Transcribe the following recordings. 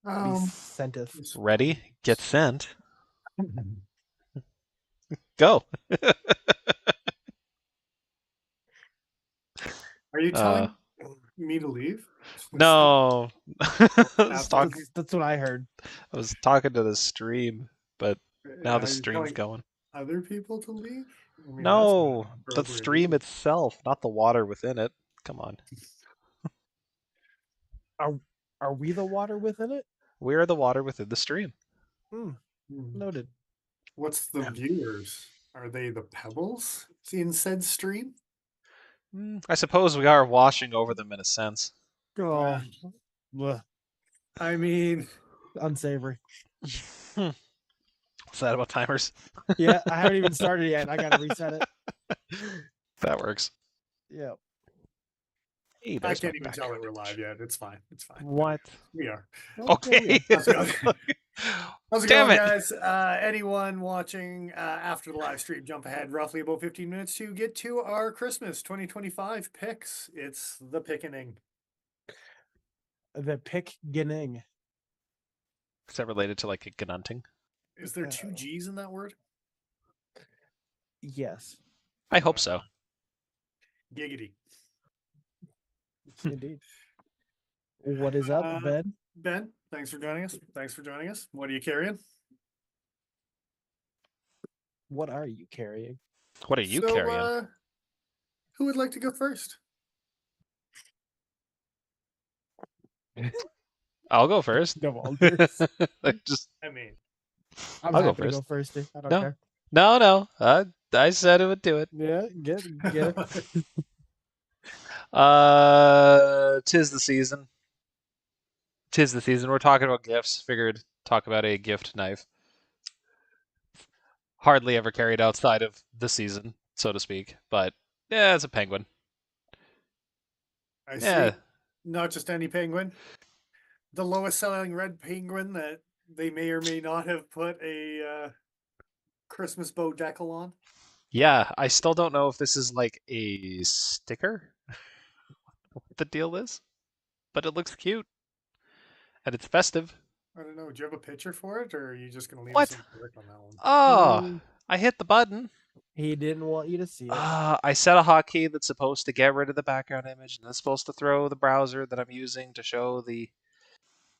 Be Um, senteth. Ready? Get sent. Go. are you Uh, telling me to leave? no. That's what I heard. I was talking to the stream, but now the Are you stream's telling going. other people to leave? I mean, that's not No, an the appropriate stream leave. itself, not the water within it. Come on. Are we the water within it? We are the water within the stream. Hmm. Noted. What's the viewers? Are they the pebbles in said stream? I suppose we are washing over them in a sense. Oh, bleh, I mean, unsavory. What's that about timers? Yeah, I haven't even started yet. I gotta reset it. That works. Yeah. Hey, I there's can't my even tell that we're backyard. live yet. It's fine. It's fine. What? We are. Okay. How's it going? How's it Damn going, it. guys? Anyone watching after the live stream, jump ahead roughly about 15 minutes to get to our Christmas 2025 picks. It's the pickening. The pickening. Is that related to like a gununting? Is there two G's in that word? Yes, I hope so. Giggity. indeed. What is up, Ben? Ben, thanks for joining us. Thanks for joining us. What are you carrying? What are you carrying? What are you carrying? Who would like to go first? I'll go first. No volunteers. Just I mean, I'm I'll go happy to go first. first. I don't No. care. No. I said it would do it. Yeah, get it. Tis the season. Tis the season. We're talking about gifts. Figured talk about a gift knife. Hardly ever carried outside of the season, so to speak. But yeah, it's a penguin. I Yeah. see. Not just any penguin. The lowest selling red penguin that they may or may not have put a Christmas bow decal on. Yeah, I still don't know if this is like a sticker. What the deal is, but it looks cute, and it's festive. I don't know. Do you have a picture for it, or are you just going to leave What? us in the dark on that one? Oh, I hit the button. He didn't want you to see it. I set a hotkey that's supposed to get rid of the background image, and that's supposed to throw the browser that I'm using to show the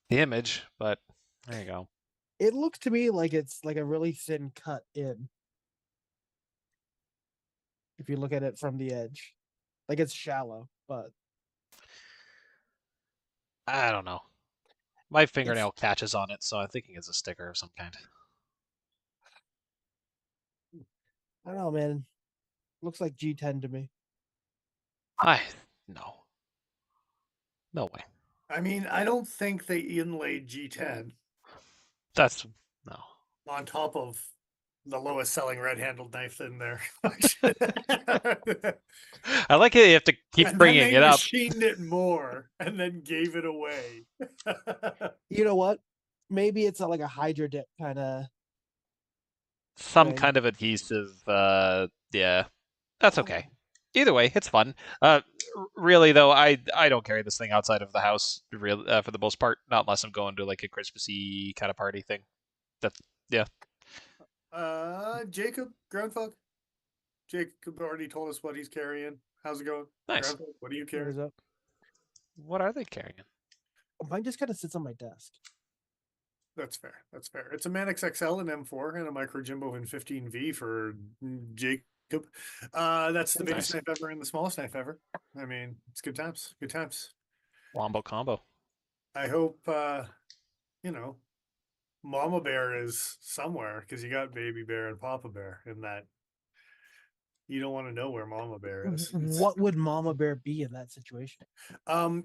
image. But there you go. It looks to me like it's like a really thin cut in. If you look at it from the edge, like it's shallow, but I don't know. My fingernail catches on it, so I'm thinking it's a sticker of some kind. I don't know, man. Looks like G10 to me. No. No way. I mean, I don't think they inlaid G10 That's no. on top of the lowest selling red handled knife in there. I like it. You have to keep and bringing then they it up. machined it more and then gave it away. You know what? Maybe it's like a Hydra dip kind of. Some thing. kind of adhesive. Yeah, that's okay. Either way, it's fun. Really though, I don't carry this thing outside of the house. Real for the most part, not unless I'm going to like a Christmassy kind of party thing. That's yeah. Jacob Groundhog. Jacob already told us what he's carrying. How's it going? Nice. Groundhog, what do you carry? What is up? What are they carrying? Mine just kind of sits on my desk. That's fair. That's fair. It's a Manix XL in M4 and a Micro Jimbo in 15V for Jacob. That's the biggest knife ever and the smallest knife ever. I mean, it's good times. Good times. Wombo combo. I hope you know, Mama Bear is somewhere because you got Baby Bear and Papa Bear in that. You don't want to know where Mama Bear is. What would Mama Bear be in that situation?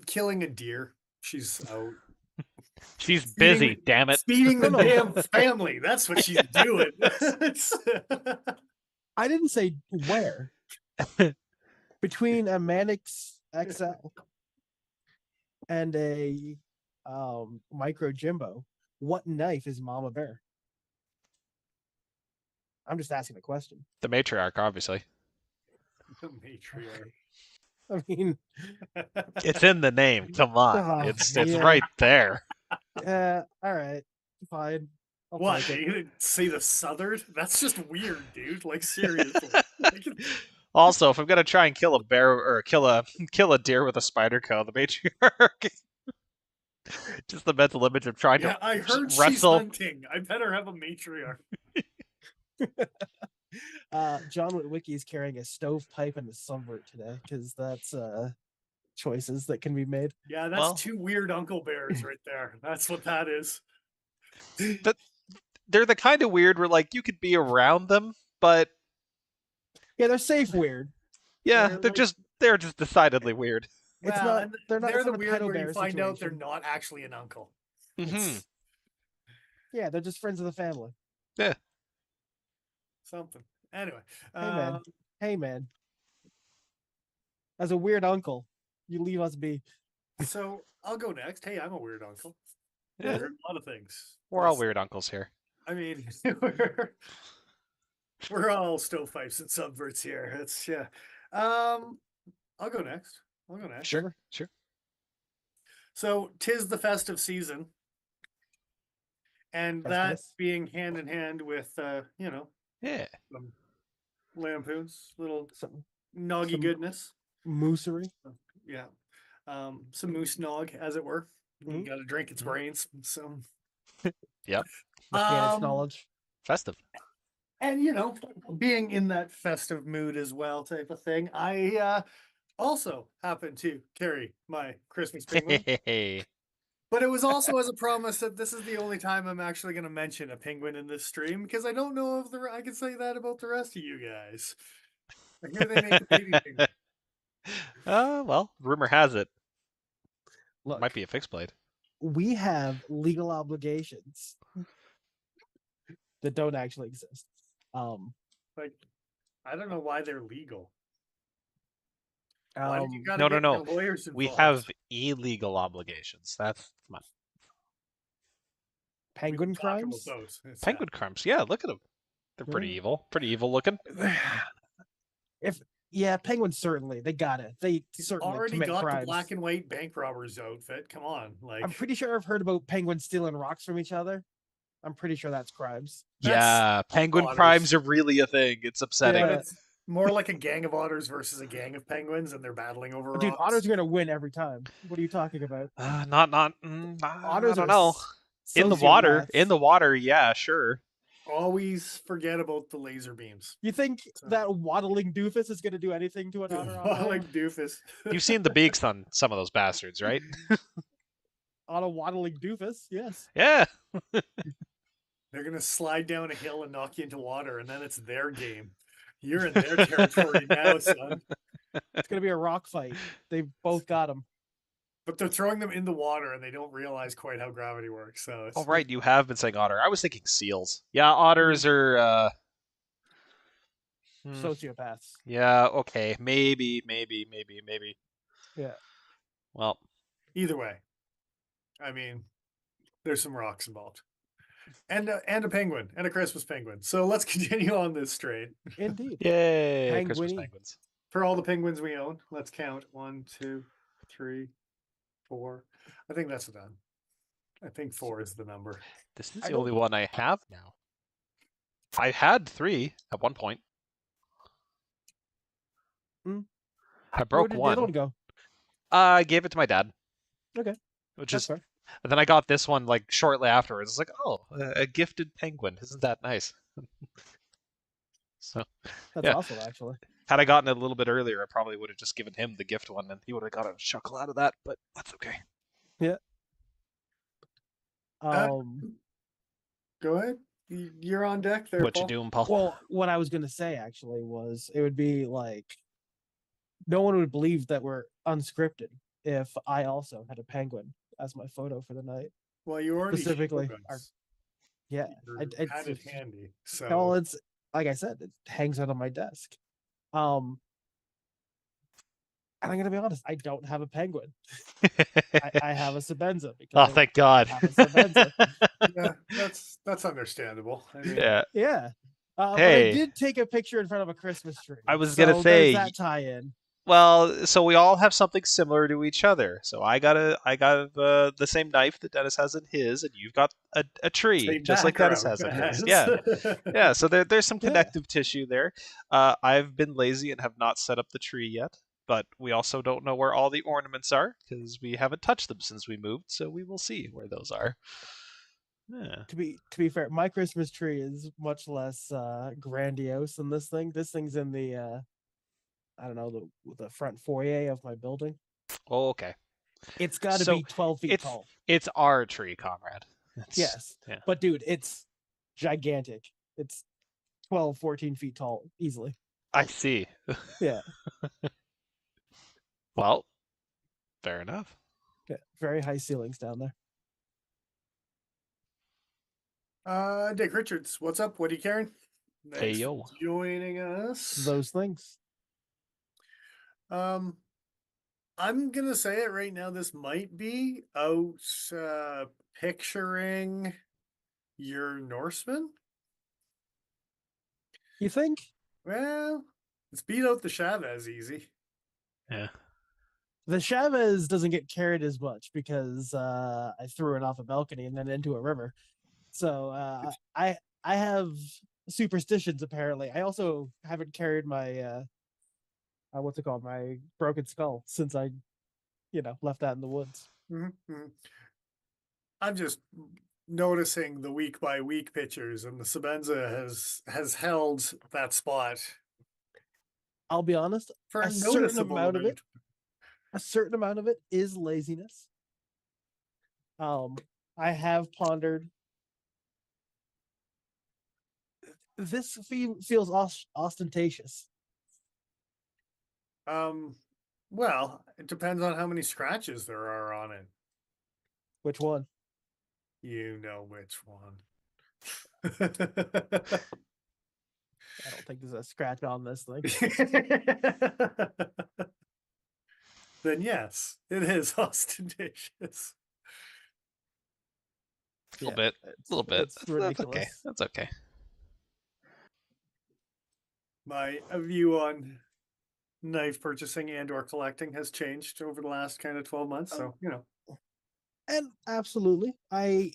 Killing a deer. She's out. She's busy, damn it. Feeding the damn family. That's what she's doing. I didn't say where. Between a Manix XL and a Micro Jimbo, what knife is Mama Bear? I'm just asking a question. The matriarch, obviously. The matriarch. I mean, It's in the name. Come on, it's yeah. right there. All right, fine. I'll What? take it. You didn't say the Southern? That's just weird, dude. Like seriously. Like, Also, if I'm gonna try and kill a bear or kill a deer with a spider co, the matriarch. Just the mental image of trying yeah, to I just heard she's wrestle. hunting. I better have a matriarch. John Witwicky is carrying a stovepipe and a subvert today because that's choices that can be made. Yeah, that's Well- two weird Uncle Bears right there. That's what that is. They're the kind of weird where like you could be around them, but Yeah, they're safe weird. yeah, They're they're like- just decidedly weird. It's Well, not. and They're not. they're It's the not a weird pedo where you bear find out they're situation. not actually an uncle. Mm-hmm. It's Yeah, they're just friends of the family. something. Anyway, Hey man. As a weird uncle, you leave us be. so I'll go next. Hey, I'm a weird uncle. Yeah. Weird a lot of things. We're all Yes. weird uncles here. I mean, we're all stovepipes and subverts here. It's yeah. I'll go next. Sure. So 'tis the festive season, and that Festivus. being hand in hand with Yeah. some lampoons, little Some noggy some- goodness. moosery. Yeah. Some moose nog, as it were. You Mhm. got to drink its brains. So, Mechanics Um, knowledge. Festive. and being in that festive mood as well, type of thing. I also happen to carry my Christmas penguin, Hey. but it was also as a promise that this is the only time I'm actually going to mention a penguin in this stream because I don't know if I can say that about the rest of you guys. I hear they make a baby penguin. Well, rumor has it Look, might be a fixed blade. we have legal obligations that don't actually exist. Like, I don't know why they're legal. Why did you gotta No, get no. your lawyers We involved? have illegal obligations. That's come on. We penguin can talk about crimes. those. It's, Penguin crimes. Yeah, look at them. They're pretty Yeah. evil. Pretty evil looking. Yeah, penguins certainly they got it. They He's certainly already commit got crimes. the black and white bank robbers outfit. Come on, like I'm pretty sure I've heard about penguins stealing rocks from each other. I'm pretty sure that's crimes. That's Yeah, penguin otters. crimes are really a thing. It's upsetting. but Yeah. it's more like a gang of otters versus a gang of penguins, and they're battling over Dude, rocks. otters are gonna win every time. What are you talking about? Not. Otters I don't are know. In the sociopaths. water, yeah, sure. Always forget about the laser beams. You think that waddling doofus is gonna do anything to an otter on like land? doofus. You've seen the beaks on some of those bastards, right? On a waddling doofus, yes. Yeah. They're gonna slide down a hill and knock you into water, and then it's their game. You're in their territory now, son. It's gonna be a rock fight. They both got him. But they're throwing them in the water, and they don't realize quite how gravity works. So it's All right, you have been saying otter. I was thinking seals. Yeah, otters are. Sociopaths. Yeah. Okay. Maybe. Yeah. Well, Either way, I mean, there's some rocks involved, and a penguin and a Christmas penguin. So let's continue on this train. Indeed. yay! Christmas Penguiny. penguins. For all the penguins we own, let's count 1, 2, 3, 4. I think that's done. I think 4 is the number. This is I the only one I have now. I had 3 at one point. Hmm. I Where broke did the one. other one go? I gave it to my dad. Okay. Which That's is, fair. and then I got this one like shortly afterwards. It's like, oh, a gifted penguin. Isn't that nice? So, That's yeah. awesome, actually. had I gotten it a little bit earlier, I probably would have just given him the gift one, and he would have got a chuckle out of that. But that's okay. Go ahead. You're on deck there. What you Paul. doing, Paul? Well, what I was gonna say actually was it would be like no one would believe that we're unscripted if I also had a penguin as my photo for the night. Well, you already Specifically, showed our- us. Yeah, You I had it handy. So well, it's like I said, it hangs out on my desk. And I'm gonna be honest, I don't have a penguin. I have a Sebenza because Oh, I thank God. have a Sebenza. yeah, that's understandable. I mean, Yeah. Yeah. But I Hey. did take a picture in front of a Christmas tree. I was gonna so say, there's that tie-in. Well, so we all have something similar to each other. So I got the same knife that Dennis has in his, and you've got a tree, Same just like Dennis background. has in his. Yes. Yeah, yeah. So there's some Yeah. connective tissue there. I've been lazy and have not set up the tree yet, but we also don't know where all the ornaments are because we haven't touched them since we moved. So we will see where those are. Yeah. To be fair, my Christmas tree is much less grandiose than this thing. This thing's in the I don't know, the front foyer of my building. Oh, okay. It's got to So be 12 feet it's tall. it's our tree, comrade. Yes. Yeah. But dude, it's gigantic. It's 12, 14 feet tall easily. I see. Yeah. Well, fair enough. Yeah. Very high ceilings down there. Dick Richards, what's up? What are you carrying? Thanks Hey, yo. for joining us. Those things. I'm gonna say it right now. This might be out picturing your Norseman. You think? Well, it's beat out the Chavez easy. Yeah. The Chavez doesn't get carried as much because I threw it off a balcony and then into a river. So I have superstitions apparently. I also haven't carried my what's it called? My broken skull since I, left that in the woods. Mm-hmm. I'm just noticing the week by week pictures, and the Sabenza has held that spot I'll be honest, for a a certain noticeable amount of amount. a certain amount of it is laziness. I have pondered. This feels ostentatious. Well, it depends on how many scratches there are on it. Which one? You know which one. I don't think there's a scratch on this thing. Then yes, it is ostentatious. A little bit. A little bit. It's ridiculous. That's okay. That's okay. My view on knife purchasing and or collecting has changed over the last kind of 12 months. So, And absolutely, I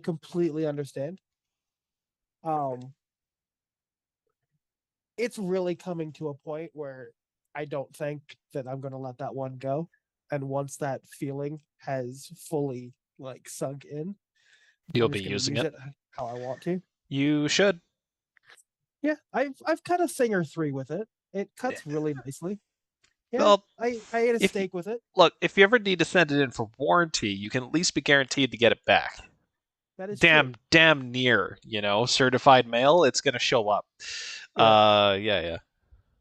completely understand. It's really coming to a point where I don't think that I'm going to let that one go. And once that feeling has fully sunk in, You'll I'm be just going to using use it. it how I want to. You should. Yeah, I've cut a thing or three with it. It cuts really nicely. Yeah, Well, I ate a if steak with it. Look, if you ever need to send it in for warranty, you can at least be guaranteed to get it back. That is true. Damn near, certified mail, it's gonna show up. Yeah. Yeah.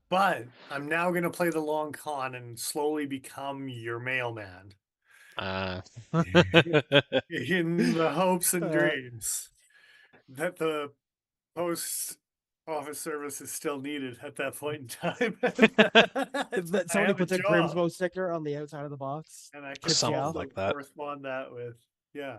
but I'm now going to play the long con and slowly become your mailman in the hopes and dreams that the post office service is still needed at that point in time. that I somebody have a puts a job, Grimsmo sticker on the outside of the box. and I can Tips you Something off. also like that. correspond that with Yeah.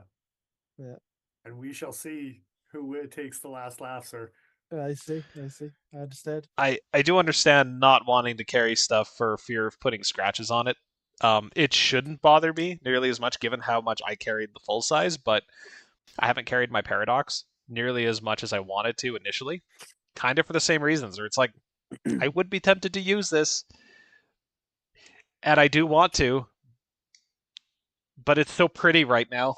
And we shall see who takes the last laugh, sir. I see. I understand. I do understand not wanting to carry stuff for fear of putting scratches on it. It shouldn't bother me nearly as much given how much I carried the full size, but I haven't carried my Paradox nearly as much as I wanted to initially. Kind of for the same reasons, where it's like I would be tempted to use this, and I do want to, but it's so pretty right now.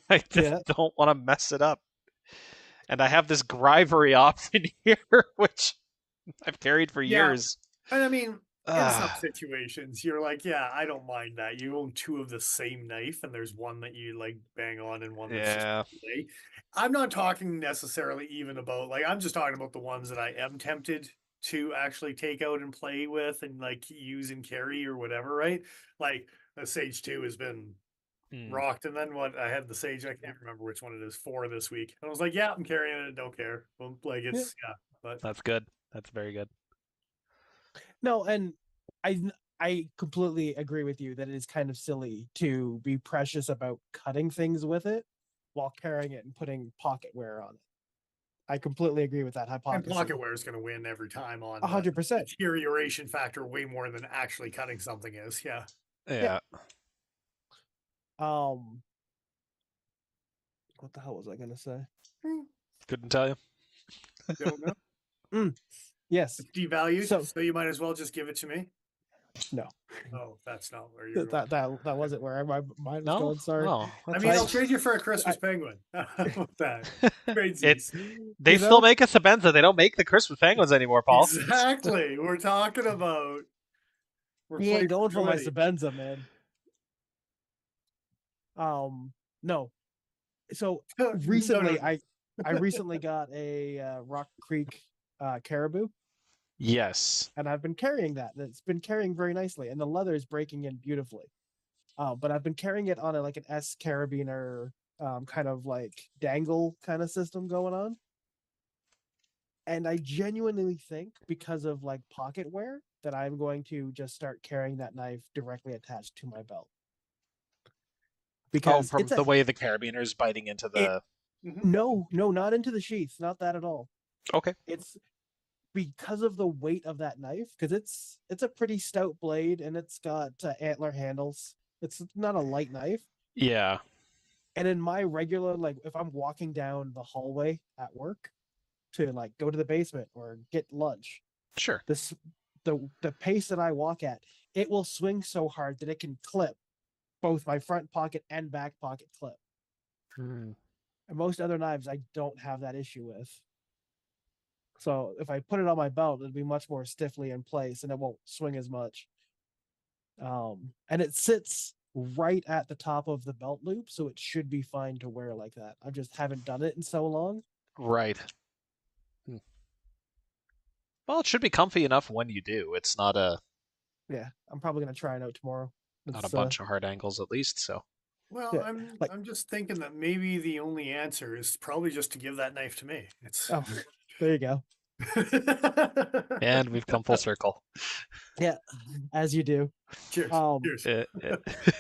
I just don't want to mess it up. And I have this Grivery option here, which I've carried for years. And I mean, in some situations, you're like, yeah, I don't mind that. You own two of the same knife, and there's one that you bang on and one that's just play. I'm not talking necessarily even about I'm just talking about the ones that I am tempted to actually take out and play with and use and carry or whatever, right? Like the Sage 2 has been rocked, and then what I had the Sage, I can't remember which one it is, 4 this week. And I was like, yeah, I'm carrying it, don't care. Well, but that's good. That's very good. No, and I completely agree with you that it is kind of silly to be precious about cutting things with it while carrying it and putting pocket wear on it. I completely agree with that And hypothesis. pocketware is going to win every time on 100%. deterioration factor way more than actually cutting something is. Yeah. Yeah. What the hell was I gonna say? Couldn't tell you. Don't know. Yes. It's devalued, So- so you might as well just give it to me. No. Oh, that's not where you're That going. that wasn't where my mind was No. going. Sorry. Oh, I that's mean, I'll nice. trade you for a Christmas penguin. How about that? Tradesies. It's they You still know? make a Sabenza. They don't make the Christmas penguins anymore, Paul. Exactly. We're talking about. We're He ain't playing going for my footy. Sabenza, man. No. So recently, No. I recently got a Rock Creek caribou, Yes. and I've been carrying that. And it's been carrying very nicely, and the leather is breaking in beautifully. But I've been carrying it on like an S carabiner, kind of like dangle kind of system going on. And I genuinely think, because of like pocket wear, that I'm going to just start carrying that knife directly attached to my belt. Because from it's the way the carabiner's biting into the. no, not into the sheath, not that at all. Okay. It's because of the weight of that knife, because it's a pretty stout blade and it's got antler handles. It's not a light knife. Yeah. And in my regular, like, if I'm walking down the hallway at work to like go to the basement or get lunch, Sure. the pace that I walk at, it will swing so hard that it can clip both my front pocket and back pocket clip. Hmm. And most other knives I don't have that issue with. So if I put it on my belt, it'll be much more stiffly in place and it won't swing as much. And it sits right at the top of the belt loop, so it should be fine to wear like that. I just haven't done it in so long. Right. Well, it should be comfy enough when you do. It's not a Yeah, I'm probably gonna try it out tomorrow. not a It's, bunch of hard angles at least. So. Well, Yeah, I'm just thinking that maybe the only answer is probably just to give that knife to me. It's Oh, there you go. And we've come full circle. Yeah, as you do. Cheers. Cheers.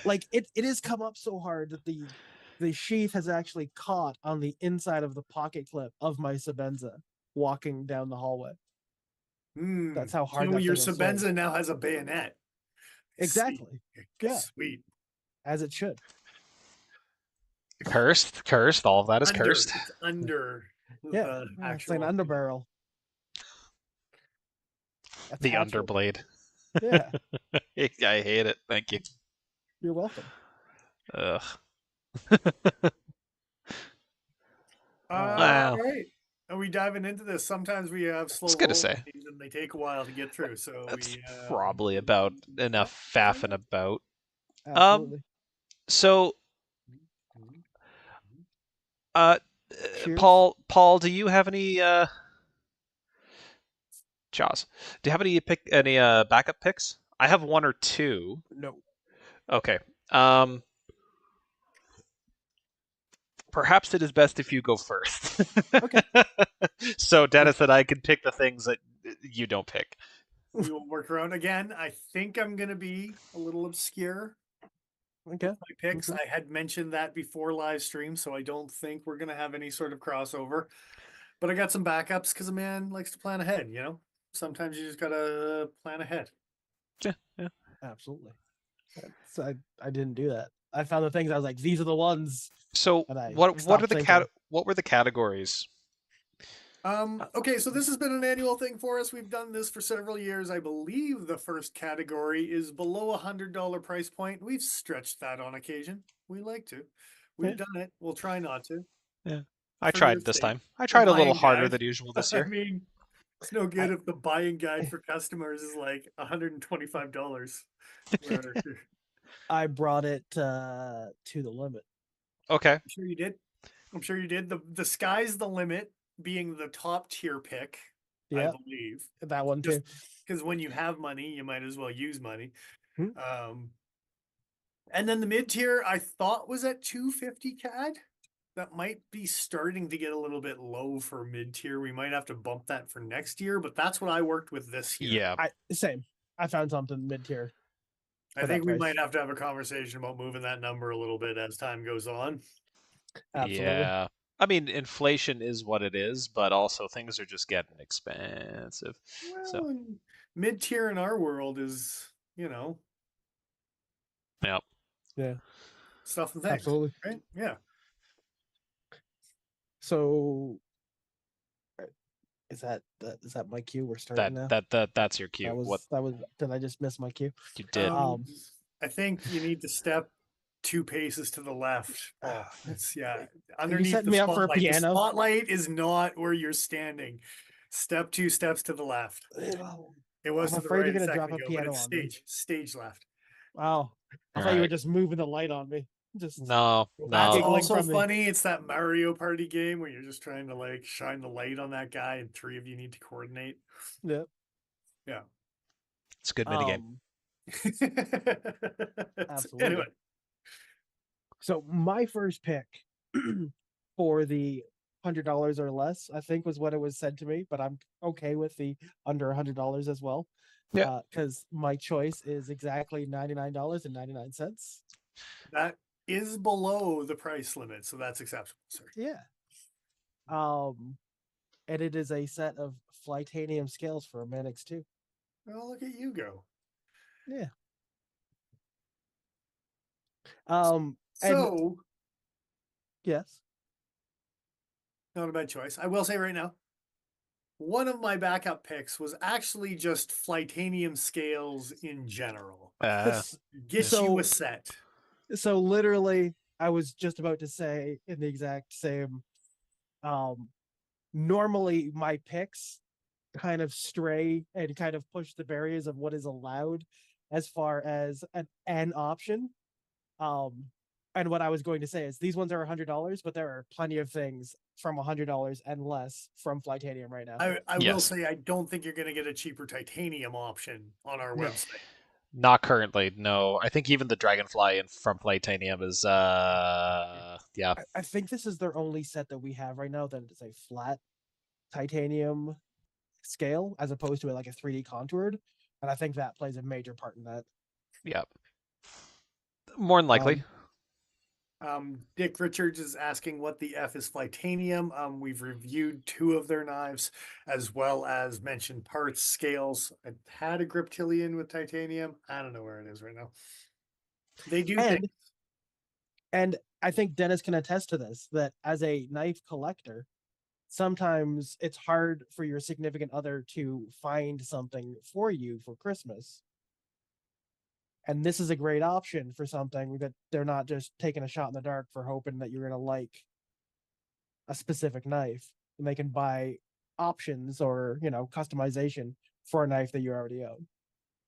Like it has come up so hard that the sheath has actually caught on the inside of the pocket clip of my Sabenza walking down the hallway. That's how hard So that your thing will swing. Sabenza now has a bayonet. Exactly. Yeah. Sweet. As it should. Cursed. All of that is cursed. It's under Yeah, the it's actual an underbarrel. The Attachment. underblade. Yeah, I hate it. Thank you. you're welcome. Ugh. All right. Are we diving into this? Sometimes we have slow It's good to roll say. things and they take a while to get through. So That's we probably about enough faffing about. Absolutely. So, Cheers. Paul, do you have any Jaws? Do you have any backup picks? I have one or two. No. Okay. Perhaps it is best if you go first. Okay. So Dennis and I can pick the things that you don't pick. we will work around again. I think I'm gonna be a little obscure. Okay. My picks. Okay. I had mentioned that before live stream, so I don't think we're gonna have any sort of crossover. But I got some backups because a man likes to plan ahead, you know? Sometimes you just gotta plan ahead. Yeah. Absolutely. So I didn't do that. I found the things I was like, these are the ones. So And I what stopped are the thinking. what were the categories? Okay, so this has been an annual thing for us. We've done this for several years. I believe the first category is below $100 price point. We've stretched that on occasion. We like to. We've done it. We'll try not to. Yeah. I For tried your this sake. time. I tried a little buying harder guide. than usual this I year. mean, it's no good if the buying guide for customers is like $125. Where- I brought it to the limit. Okay. I'm sure you did. I'm sure you did. The sky's the limit being the top tier pick, Yeah, I believe. that one too. Because when you have money, you might as well use money. Hmm. And then the mid tier I thought was at 250 CAD. That might be starting to get a little bit low for mid tier. We might have to bump that for next year, but that's what I worked with this year. Yeah. Same. I found something mid tier. I think we might have to have a conversation about moving that number a little bit as time goes on. Absolutely. Yeah. I mean, inflation is what it is, but also things are just getting expensive. So, Well, mid tier in our world is, yeah. Yeah, stuff and things, absolutely. right? Yeah. So is that my cue? We're starting now. That's your cue. What That was. Did I just miss my cue? you did. Um, I think you need to step 2 paces to the left. Oh, it's underneath setting the me up for a spotlight. The piano? spotlight is not where you're standing. Step 2 steps to the left. It was I'm to the afraid right you're a gonna second drop a ago, but piano it's on me. stage left. Wow, I All thought you were right. just moving the light on me. Just No, That's no. giggling also from me. funny. It's that Mario Party game where you're just trying to like shine the light on that guy, and 3 of you need to coordinate. Yeah. Yeah. It's a good minigame. Absolutely. Anyway, So my first pick for the $100 or less, I think was what it was said to me, but I'm okay with the under $100 as well. Yeah. Because my choice is exactly $99.99. that is below the price limit, so that's acceptable, sir. Yeah. And it is a set of Flytanium scales for a Manix 2. Well, look at you go. Yeah. And So, yes. not a bad choice. I will say right now, one of my backup picks was actually just Flytanium scales in general. Get So- you a set. So literally, I was just about to say in the exact same. Normally, my picks kind of stray and kind of push the barriers of what is allowed as far as an option. And what I was going to say is these ones are $100, but there are plenty of things from $100 and less from Flytanium right now. I will Yes. say I don't think you're going to get a cheaper titanium option on our No. website. Not currently, no. I think even the Dragonfly from Playtanium is yeah. I think this is their only set that we have right now that is a flat titanium scale as opposed to like a 3D contoured. And I think that plays a major part in that. Yeah. More than likely. Dick Richards is asking what the F is Flytanium. We've reviewed 2 of their knives, as well as mentioned parts, scales. I had a Griptilian with titanium. I don't know where it is right now. They do things. And I think Dennis can attest to this, that as a knife collector, sometimes it's hard for your significant other to find something for you for Christmas. And this is a great option for something that they're not just taking a shot in the dark for hoping that you're going to like a specific knife. And they can buy options or, customization for a knife that you already own.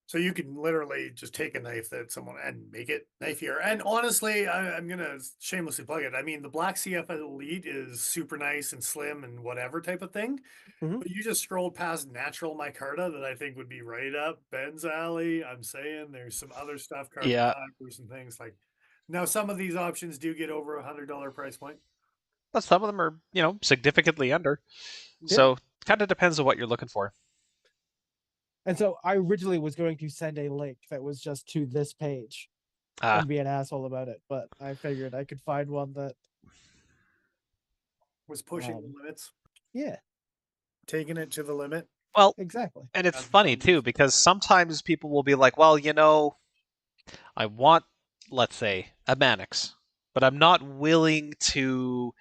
So you can literally just take a knife that someone and make it knifier. And honestly, I'm gonna shamelessly plug it. I mean, the Black CF Elite is super nice and slim and whatever type of thing. Mhm. But you just scrolled past natural micarta that I think would be right up Ben's alley. I'm saying there's some other stuff, carbon Yeah. fiber, some things like. Now, some of these options do get over $100 price point. But some of them are, significantly under. So kind of depends on what you're looking for. And so I originally was going to send a link that was just to this page Ah, and be an asshole about it, but I figured I could find one that, Was pushing the limits, yeah, taking it to the limit. well, exactly. and it's That's funny fun. too because sometimes people will be like, "Well, I want, let's say, a Mannix, but I'm not willing to.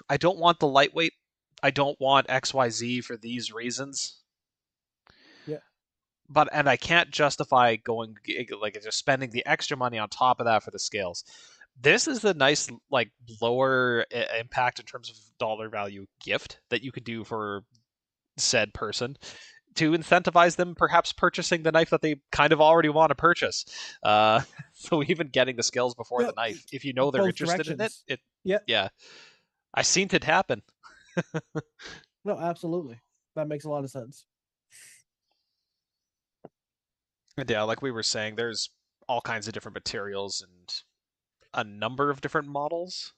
I don't want the lightweight. I don't want XYZ for these reasons." Yeah. And I can't justify going like just spending the extra money on top of that for the scales. This is a nice like lower impact in terms of dollar value gift that you could do for said person to incentivize them perhaps purchasing the knife that they kind of already want to purchase. So even getting the scales before the knife, if you know they're Both interested directions. in it, Yep. yeah, I seen it happen. No, absolutely. That makes a lot of sense. And yeah, like we were saying, there's all kinds of different materials and a number of different models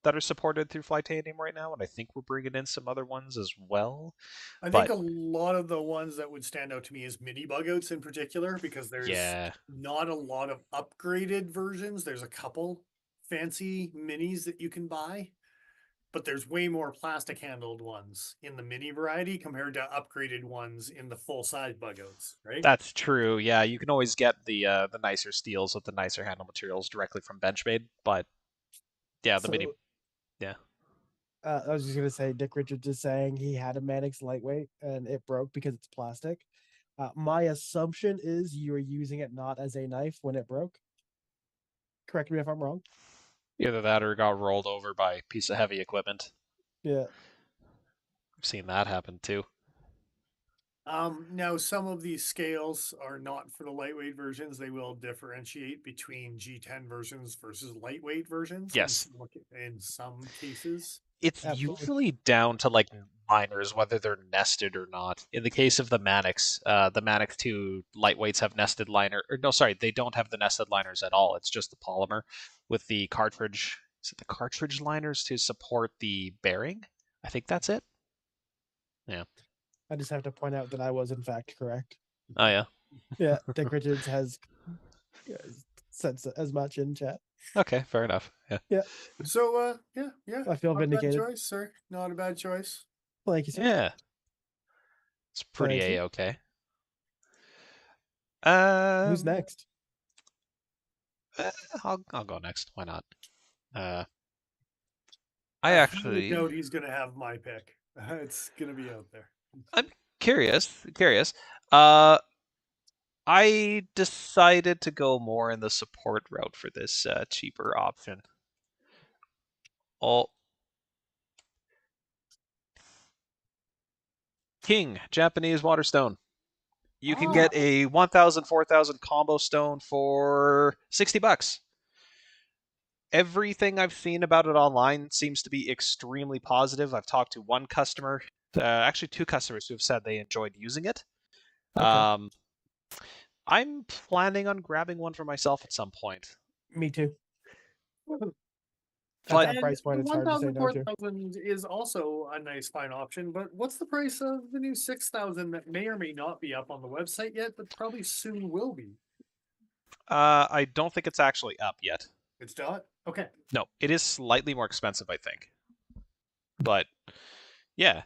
that are supported through Flytanium right now, and I think we're bringing in some other ones as well. I But- think a lot of the ones that would stand out to me is mini bug outs in particular, because there's Yeah, not a lot of upgraded versions. There's a couple fancy minis that you can buy. but there's way more plastic handled ones in the mini variety compared to upgraded ones in the full size bug outs, right? That's true. Yeah, you can always get the nicer steels with the nicer handle materials directly from Benchmade, but yeah, the So, mini. Yeah. I was just gonna say, Dick Richards is saying he had a Mannix lightweight and it broke because it's plastic. My assumption is you were using it not as a knife when it broke. Correct me if I'm wrong. Either that or it got rolled over by a piece of heavy equipment. Yeah. I've seen that happen too. Now some of these scales are not for the lightweight versions. They will differentiate between G10 versions versus lightweight versions. Yes. In some cases. It's Absolutely. usually down to like liners, whether they're nested or not. In the case of the Mannix 2 lightweights have nested liner. Or no, sorry, they don't have the nested liners at all. It's just the polymer with the cartridge. Is it the cartridge liners to support the bearing? I think that's it. Yeah. I just have to point out that I was in fact correct. Oh yeah. Yeah, Dick Richards has said as much in chat. Okay, fair enough. Yeah. So yeah. I feel Not a bad vindicated. choice, sir. Not a bad choice. Thank you, sir. Yeah. It's pretty Thank you. A-okay. Who's next? I'll go next. Why not? I have no actually doubt he's gonna have my pick. It's gonna be out there. I'm curious. I decided to go more in the support route for this cheaper option. Oh, King Japanese water stone. You can get a 1,000, 4,000 combo stone for $60. Everything I've seen about it online seems to be extremely positive. I've talked to one customer, actually two customers who have said they enjoyed using it. Okay. I'm planning on grabbing one for myself at some point. Me too. At But that price point, it's hard to say no to. 4,000 is also a nice fine option, but what's the price of the new 6,000 that may or may not be up on the website yet, but probably soon will be? I don't think it's actually up yet. It's not? Okay. No, it is slightly more expensive, I think. But yeah,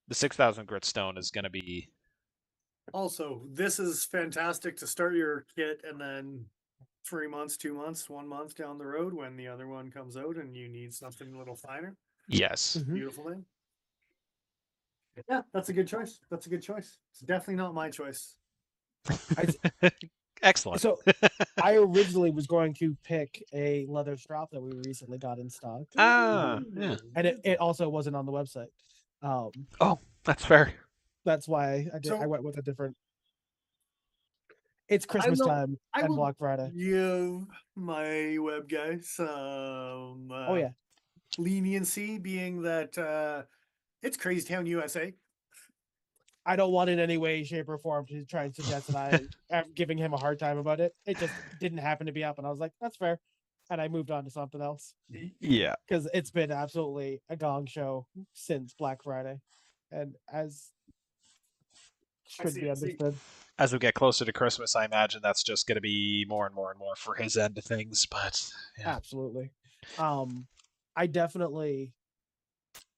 the 6,000 grit stone is going to be. Also, this is fantastic to start your kit and then 3 months, 2 months, 1 month down the road when the other one comes out and you need something a little finer. Yes. Mhm. Beautiful thing. Yeah, that's a good choice. That's a good choice. It's definitely not my choice. Excellent. So I originally was going to pick a leather strap that we recently got in stock. Yeah. And it also wasn't on the website. Oh, that's fair. That's why I did. So- I went with a different. It's Christmas time I and will Black Friday. give my web guy some Oh yeah, leniency, being that it's Crazy Town, USA. I don't want in any way, shape, or form to try and suggest that I am giving him a hard time about it. It just didn't happen to be up, and I was like, "That's fair," and I moved on to something else Yeah. because it's been absolutely a gong show since Black Friday, and as should be understood. As we get closer to Christmas, I imagine that's just going to be more and more and more for his end of things. But yeah. Absolutely.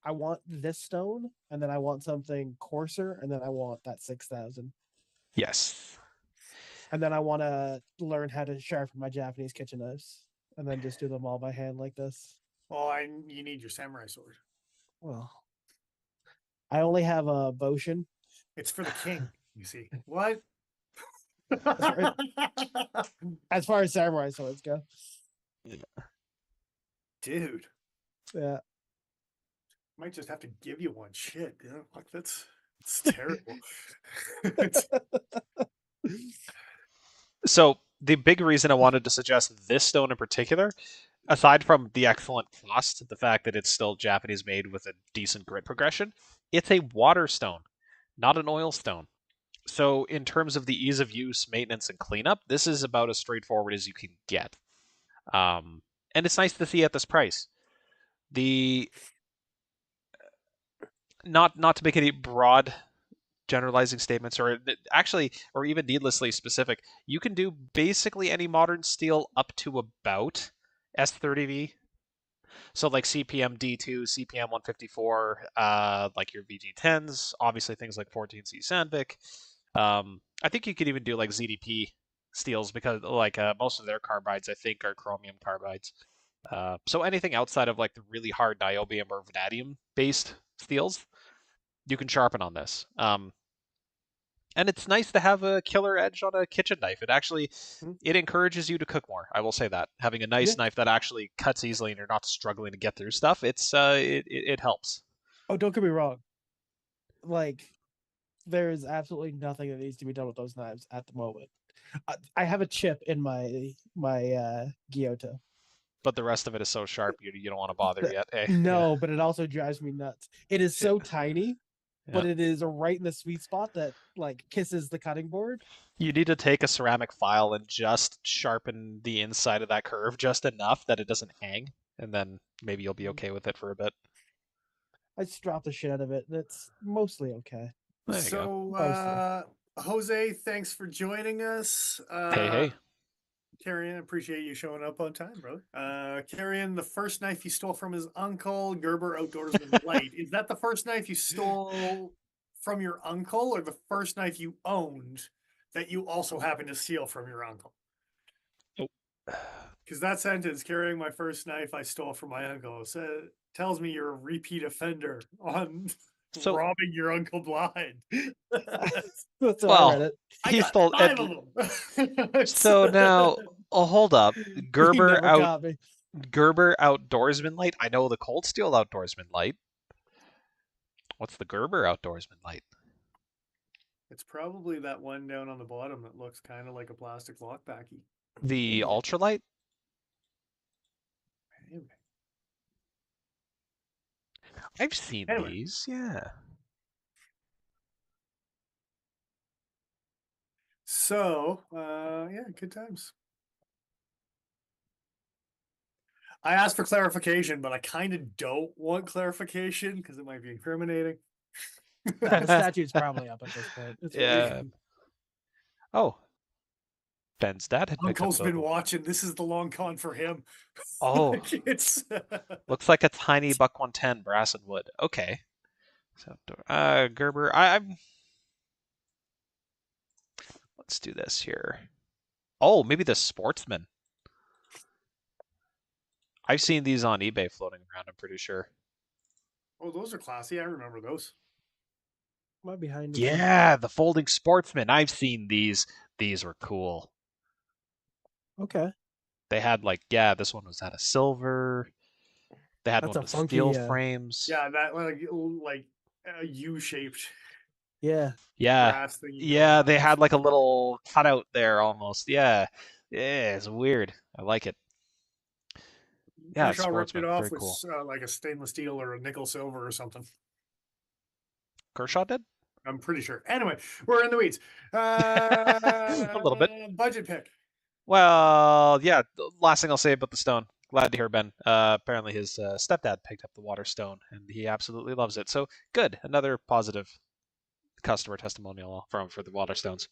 I want this stone, and then I want something coarser, and then I want that 6,000. Yes. And then I want to learn how to sharpen my Japanese kitchen knives, and then just do them all by hand like this. Oh, you need your samurai sword. Well, I only have a Boshin. It's for the king, you see. What? right. As far as samurai swords go. Dude, Yeah. might just have to give you one. Shit, yeah, like it's terrible. So the big reason I wanted to suggest this stone in particular, aside from the excellent cost, the fact that it's still Japanese made with a decent grit progression, it's a water stone, not an oil stone. So in terms of the ease of use, maintenance, and cleanup, this is about as straightforward as you can get. And it's nice to see at this price. Not to make any broad generalizing statements or even needlessly specific, you can do basically any modern steel up to about S30V. So like CPM D2, CPM 154, like your VG10s, obviously things like 14C Sandvik. I think you could even do like ZDP steels because like most of their carbides I think are chromium carbides. So anything outside of like the really hard niobium or vanadium based steels, you can sharpen on this. And it's nice to have a killer edge on a kitchen knife. It encourages you to cook more. I will say that having a nice knife that actually cuts easily and you're not struggling to get through stuff, it helps. Oh, don't get me wrong. Like, there is absolutely nothing that needs to be done with those knives at the moment. I have a chip in my Gyota. But the rest of it is so sharp you don't want to bother yet. Eh? No, but it also drives me nuts. It is so tiny, but Yeah. it is right in the sweet spot that like kisses the cutting board. You need to take a ceramic file and just sharpen the inside of that curve just enough that it doesn't hang, and then maybe you'll be okay with it for a bit. I just dropped the shit out of it, and it's mostly okay. There you go. So, Jose, thanks for joining us. Hey. Carrion, appreciate you showing up on time, brother. Carrion, the first knife you stole from his uncle, Gerber Outdoorsman Light. Is that the first knife you stole from your uncle, or the first knife you owned that you also happened to steal from your uncle? Because that sentence, carrying my first knife I stole from my uncle, tells me you're a repeat offender on robbing your uncle blind. That's how I read it. He stole 5 of them. So now, hold up, Gerber Gerber Outdoorsman Light. I know the Cold Steel Outdoorsman Light. What's the Gerber Outdoorsman Light? It's probably that one down on the bottom that looks kind of like a plastic lockbacky. The Ultralight? Anyway. I've seen these, yeah. So, yeah, good times. I asked for clarification, but I kind of don't want clarification because it might be incriminating. The statute's probably up at this point. It's Yeah. Oh. Ben's dad had picked Uncle's up been watching. This is the long con for him. Oh. It's Looks like a tiny Buck 110 brass and wood. Okay. So, Gerber, I'm. Let's do this here. Oh, maybe the Sportsman. I've seen these on eBay floating around, I'm pretty sure. Oh, those are classy. I remember those. Am I behind? Yeah, the folding Sportsman. I've seen these. These were cool. Okay. They had like, yeah, this one was out of silver. They had one with steel frames. Yeah, that like U-shaped. Yeah. Yeah. Yeah, they had like a little cutout there almost. Yeah. Yeah, it's weird. I like it. Yeah, Kershaw ripped it off with cool. Like a stainless steel or a nickel silver or something. Kershaw did? I'm pretty sure. Anyway, we're in the weeds. A little bit. Budget pick. Well, yeah. The last thing I'll say about the stone. Glad to hear Ben. Apparently his stepdad picked up the water stone, and he absolutely loves it. So good. Another positive customer testimonial for the water stones.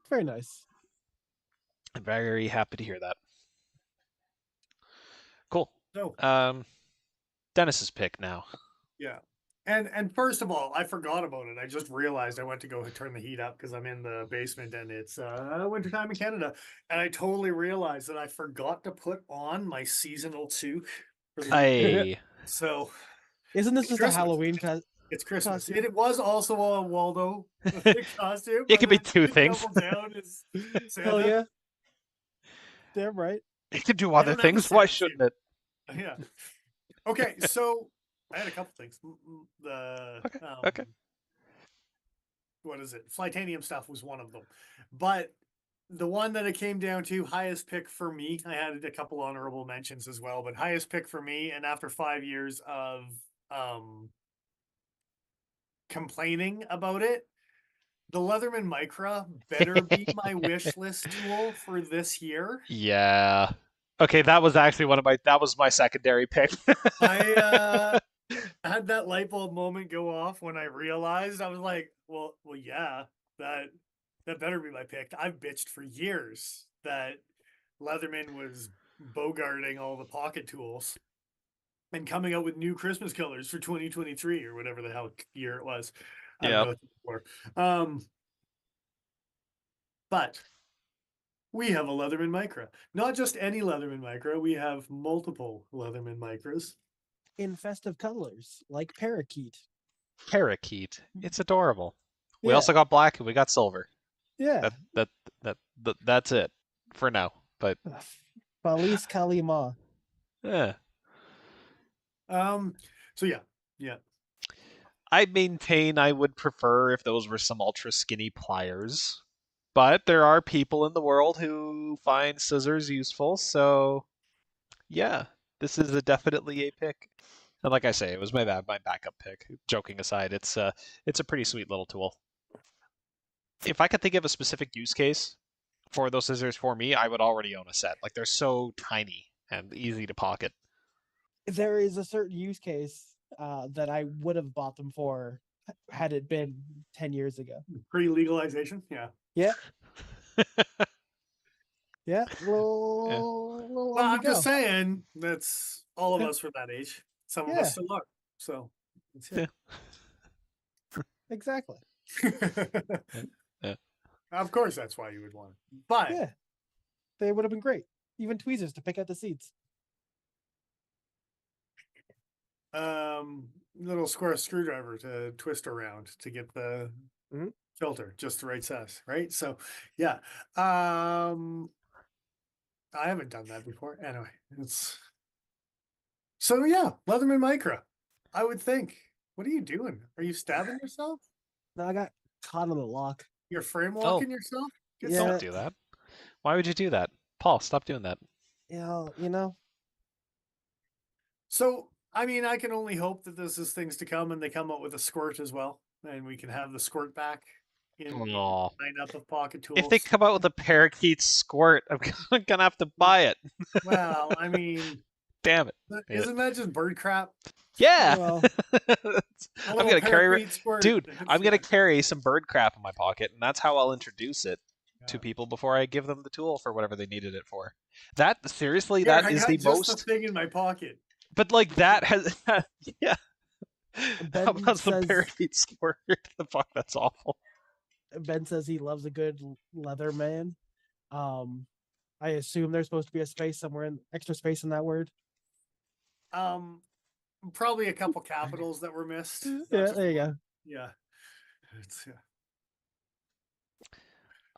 Very nice. I'm very happy to hear that. Cool. So, Dennis's pick now. Yeah. And first of all, I forgot about it. I just realized I went to go turn the heat up because I'm in the basement and it's wintertime in Canada. And I totally realized that I forgot to put on my seasonal toque. So isn't this just Christmas. A Halloween It's Christmas. Costume? It was also a Waldo costume. It could be two things. Down is Hell yeah. Damn right. It could do other things. Why shouldn't it? Yeah. Okay, so I had a couple things. Okay. What is it? Flightanium stuff was one of them. But the one that it came down to, highest pick for me, I had a couple honorable mentions as well, but highest pick for me, and after 5 years of complaining about it, the Leatherman Micra better be my wish list tool for this year. Yeah. Okay, that was actually that was my secondary pick. I had that light bulb moment go off when I realized. I was like, well, yeah, that better be my pick. I've bitched for years that Leatherman was bogarting all the pocket tools. and coming out with new Christmas colors for 2023 or whatever the hell year it was. I Yep. don't know what before. But we have a Leatherman Micra. Not just any Leatherman Micra, we have multiple Leatherman Micras. In festive colors, like parakeet. Parakeet. It's adorable. We Yeah. also got black and we got silver. Yeah. That's it for now. But Feliz Kalima. yeah. So yeah. I maintain I would prefer if those were some ultra skinny pliers. But there are people in the world who find scissors useful, so yeah, this is definitely a pick. And like I say, it was my backup pick. Joking aside, it's a pretty sweet little tool. If I could think of a specific use case for those scissors for me, I would already own a set. Like they're so tiny and easy to pocket. There is a certain use case that I would have bought them for had it been 10 years ago. Pre-legalization, yeah. Yeah. Yeah. Well, Well, I'm just saying that's all of us for that age. Some of Yeah. us still are. So that's it. Exactly. Yeah. Of course, that's why you would want it. But Yeah. They would have been great. Even tweezers to pick out the seats. little square screwdriver to twist around to get the Mhm. filter just the right size, right? So yeah. I haven't done that before. Anyway, it's so yeah, Leatherman Micra. I would think. What are you doing? Are you stabbing yourself? No, I got caught on the lock. You're frame walking yourself? Get Yeah. Don't do that. Why would you do that? Paul, stop doing that. You know. So, I mean, I can only hope that this is things to come and they come out with a squirt as well. And we can have the squirt back in the Aw. lineup of pocket tools. If they come out with a parakeet squirt, I'm gonna have to buy it. Well, I mean, Damn it. isn't that just bird crap? Yeah. Well, I'm gonna carry, parakeet squirt. dude. It's- I'm gonna yeah. carry some bird crap in my pocket, and that's how I'll introduce it to Yeah. people before I give them the tool for whatever they needed it for. That seriously, Here, that I is got the just most. the thing in my pocket. But like that has, yeah. Ben How about some says- parakeet squirt? The fuck, that's awful. Ben says he loves a good leather man. I assume there's supposed to be a space somewhere in extra space in that word. Probably a couple capitals that were missed. not Yeah, just there you one. go. Yeah. It's, yeah.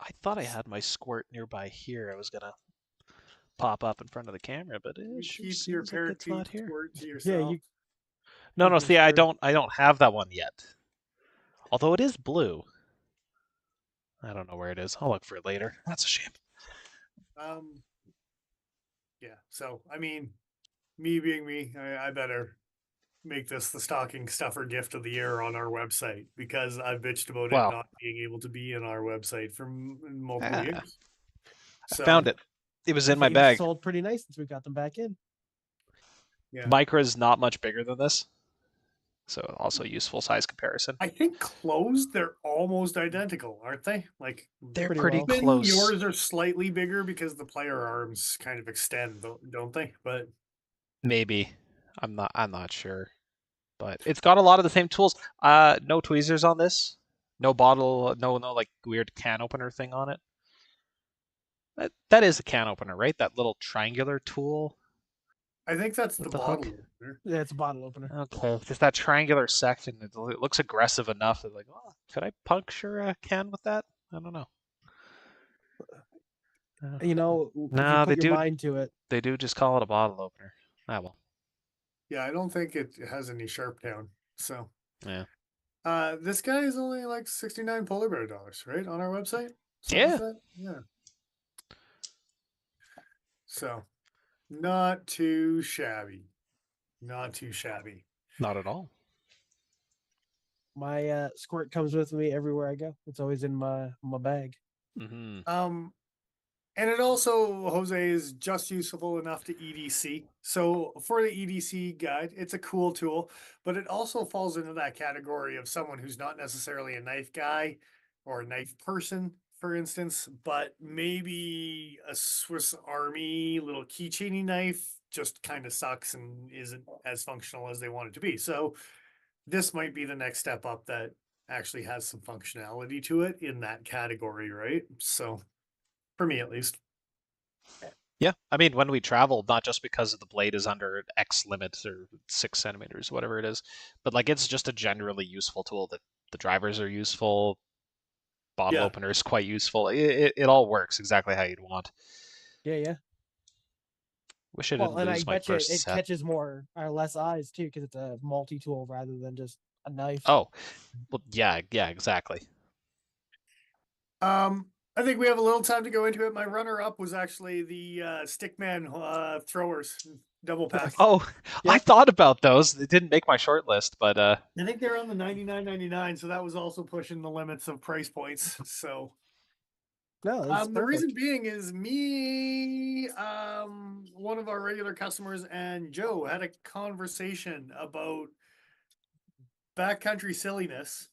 I thought I had my squirt nearby here. I was gonna pop up in front of the camera, but it You sure keep your seems like it's not parakeet here. squirt to Yeah, yourself. you No, keep your see, I squirt. don't have that one yet. Although it is blue. I don't know where it is. I'll look for it later. That's a shame. Yeah. So I mean, me being me, I better make this the stocking stuffer gift of the year on our website because I've bitched about Wow. it not being able to be in our website for multiple Ah. years. So, I found it. It was in my They've bag. sold pretty nice since we got them back in. Yeah. Micra's not much bigger than this. So also useful size comparison. I think closed, they're almost identical, aren't they? Like They're pretty pretty well. then close. yours are slightly bigger because the player arms kind of extend, don't they? But Maybe. I'm not sure. But it's got a lot of the same tools. No tweezers on this. No bottle, no like weird can opener thing on it. That is a can opener, right? That little triangular tool. I think that's the With the bottle hook? opener. Yeah, it's a bottle opener. Okay, just that triangular section. It looks aggressive enough. That like, oh, could I puncture a can with that? I don't know. You know, if No, you put they your do. mind to it. They do just call it a bottle opener. Ah, well. Yeah, I don't think it has any sharp down. So Yeah. this guy is only like 69 polar bear dollars, right? On our website? Yeah. Like that? Yeah. So not too shabby. Not too shabby. Not at all. My squirt comes with me everywhere I go. It's always in my bag. Mm-hmm. And it also, Jose, is just useful enough to EDC. So for the EDC guide, it's a cool tool, but it also falls into that category of someone who's not necessarily a knife guy or a knife person, for instance, but maybe a Swiss Army little keychainy knife just kind of sucks and isn't as functional as they want it to be. So this might be the next step up that actually has some functionality to it in that category, right? So for me at least. Yeah, I mean, when we travel, not just because the blade is under X limits or 6 centimeters, whatever it is, but like it's just a generally useful tool that the drivers are useful. Bottle Yeah. opener is quite useful. It all works exactly how you'd want. Yeah. Wish I Well, didn't and I lose my bet you first it set. catches more or less eyes too, because it's a multi-tool rather than just a knife. Oh, well, yeah, exactly. I think we have a little time to go into it. My runner-up was actually the Stickman throwers double pack. Oh, I Yep. thought about those. It didn't make my short list, but I think they're on the $99.99, so that was also pushing the limits of price points. So No, that's the perfect. reason being is me, one of our regular customers, and Joe had a conversation about backcountry silliness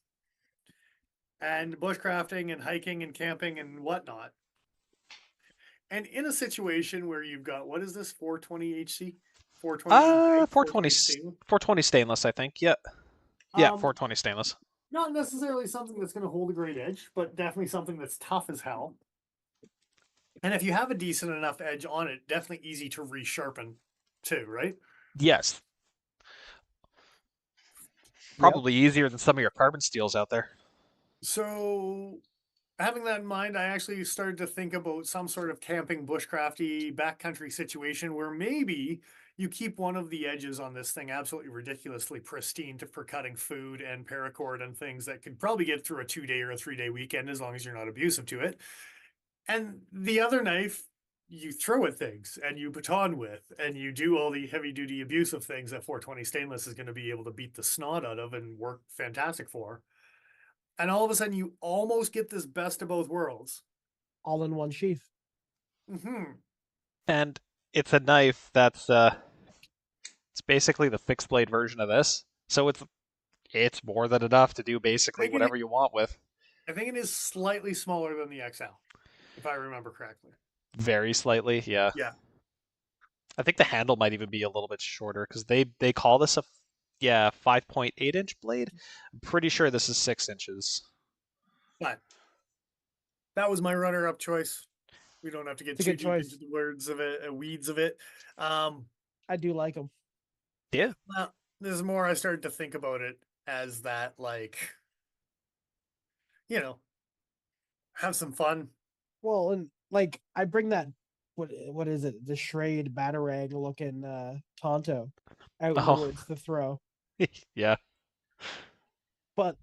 and bushcrafting and hiking and camping and whatnot. And in a situation where you've got, what is this, 420 HC? 420 420 stainless? 420 stainless, I think. Yeah. Yeah, Um, 420 stainless. Not necessarily something that's going to hold a great edge, but definitely something that's tough as hell. And if you have a decent enough edge on it, definitely easy to resharpen too, right? Yes. Probably easier than some of your carbon steels out there. So having that in mind, I actually started to think about some sort of camping, bushcrafty, backcountry situation where maybe you keep one of the edges on this thing absolutely ridiculously pristine for cutting food and paracord and things that could probably get through a 2-day or a 3-day weekend as long as you're not abusive to it. And the other knife, you throw at things and you baton with, and you do all the heavy duty abusive things that 420 stainless is going to be able to beat the snot out of and work fantastic for. And all of a sudden, you almost get this best of both worlds. All in one sheath. Mm-hmm. And it's a knife that's it's basically the fixed blade version of this. So it's more than enough to do basically whatever you want with. I think it is slightly smaller than the XL, if I remember correctly. Very slightly, yeah. Yeah. I think the handle might even be a little bit shorter because they call this a 5.8-inch blade. I'm pretty sure this is 6 inches. But that was my runner-up choice. We don't have to get It's a too good deep choice. into the words of it, weeds of it. I do like them. Yeah. Well, this is more I started to think about it as that, like, you know, have some fun. Well, and like I bring that what is it? The Schrade Batarang looking Tonto out in the Oh. woods to throw. Yeah. But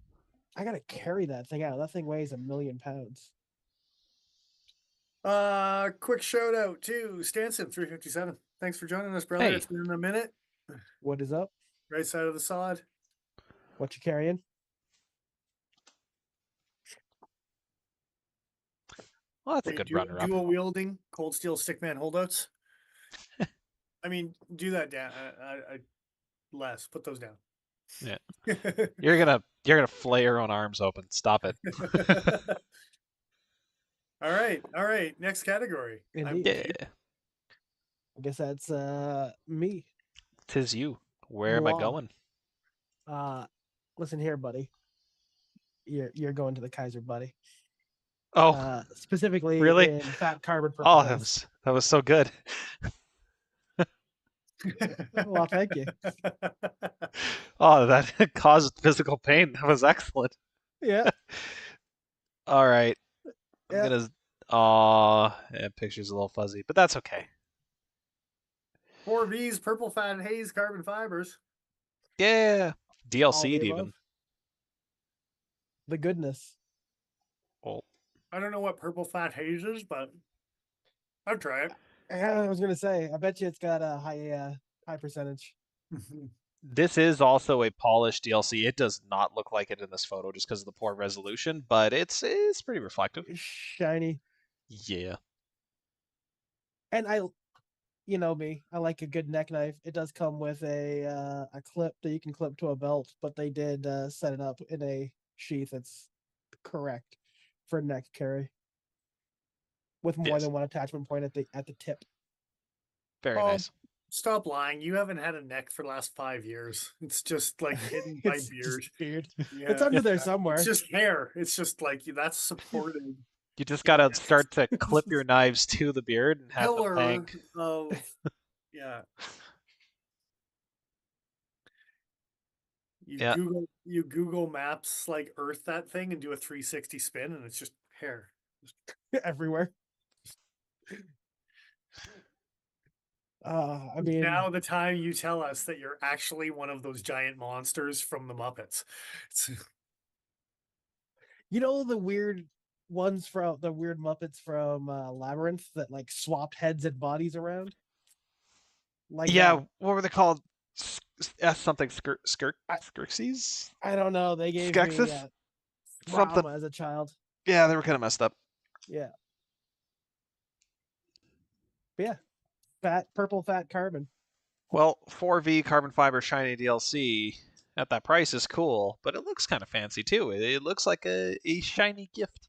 I gotta carry that thing out. That thing weighs 1,000,000 pounds. Quick shout out to Stanson 357. Thanks for joining us, brother. Hey. It's been a minute. What is up? Right side of the sod. What you carrying? Well, that's a good runner-up. Dual wielding cold steel stickman holdouts. I mean, do that down. Less. Put those down. Yeah. You're gonna flay your own arms open. Stop it. All right. Next category. Indeed. Yeah. I guess that's me. 'Tis you. Where am I Moi. going? Listen here, buddy. You're going to the Kaiser, buddy. Oh, Specifically really? in fat carbon Oh, purple. that was so good. Well, thank you. Oh, that caused physical pain. That was excellent. Yeah. All right. I'm Yeah. gonna. Oh, yeah, picture's a little fuzzy, but that's okay. 4V's purple fat haze carbon fibers. Yeah. All DLC'd the even. above. The goodness. Oh. I don't know what purple fat haze is, but I'd try it. Yeah, I was gonna say. I bet you it's got a high percentage. This is also a polished DLC. It does not look like it in this photo just because of the poor resolution, but it's pretty reflective. Shiny. Yeah. And you know me, I like a good neck knife. It does come with a clip that you can clip to a belt, but they did set it up in a sheath that's correct for neck carry, with more Yes. than one attachment point at the tip. Very nice. Stop lying. You haven't had a neck for the last 5 years. It's just like hidden by It's beard. just beard. Yeah, It's under there It's somewhere. just hair. It's just like that's supported. You just Yeah, gotta it's start to clip your knives to the beard and have them pillar hang. of yeah. Yeah. You Google Maps like Earth that thing and do a 360 spin and it's just hair. everywhere. I mean, Now the time you tell us that you're actually one of those giant monsters from the Muppets. you know the weird ones from the weird Muppets from Labyrinth that like swapped heads and bodies around. Like Yeah, that. what were they called? Something I- Skirxes? I don't know. They gave me Skeksis? trauma Something. as a child. Yeah, they were kind of messed up. Yeah. But yeah. Purple fat carbon. Well, 4V carbon fiber shiny DLC at that price is cool, but it looks kind of fancy too. It looks like a shiny gift.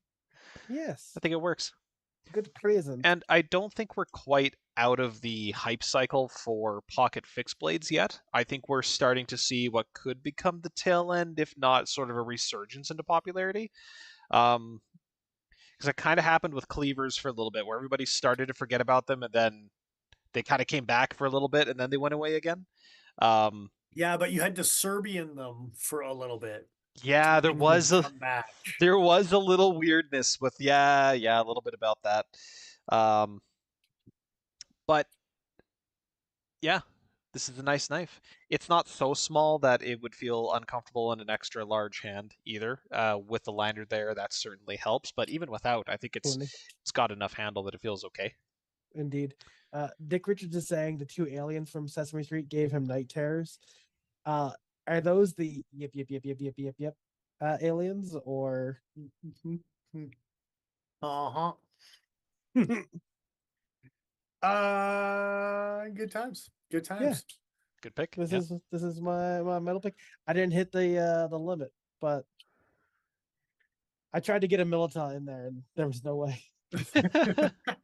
Yes. I think it works. Good present. And I don't think we're quite out of the hype cycle for pocket fixed blades yet. I think we're starting to see what could become the tail end, if not sort of a resurgence into popularity. Because it kind of happened with cleavers for a little bit, where everybody started to forget about them, and then they kind of came back for a little bit, and then they went away again. Yeah, but you had to Serbian them for a little bit. Yeah, there was a Come back. there was a little weirdness with a little bit about that. But yeah, this is a nice knife. It's not so small that it would feel uncomfortable in an extra large hand either. With the liner there, that certainly helps. But even without, I think it's got enough handle that it feels okay. Indeed. Dick Richards is saying the two aliens from Sesame Street gave him night terrors. Are those the yep aliens or Uh-huh. Good times. Good times. Yeah. Good pick. This is my metal pick. I didn't hit the limit, but I tried to get a Milita in there and there was no way.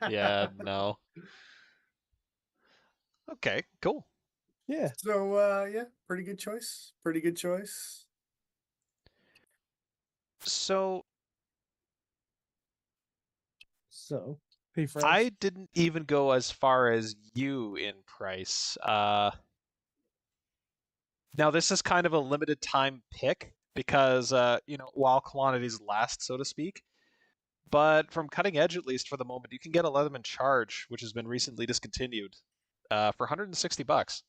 Yeah, no. Okay, cool. Yeah. So yeah, pretty good choice. Pretty good choice. So he froze. I didn't even go as far as you in price. Now this is kind of a limited time pick because while quantities last, so to speak. But from cutting edge, at least for the moment, you can get a Leatherman Charge, which has been recently discontinued, for $160.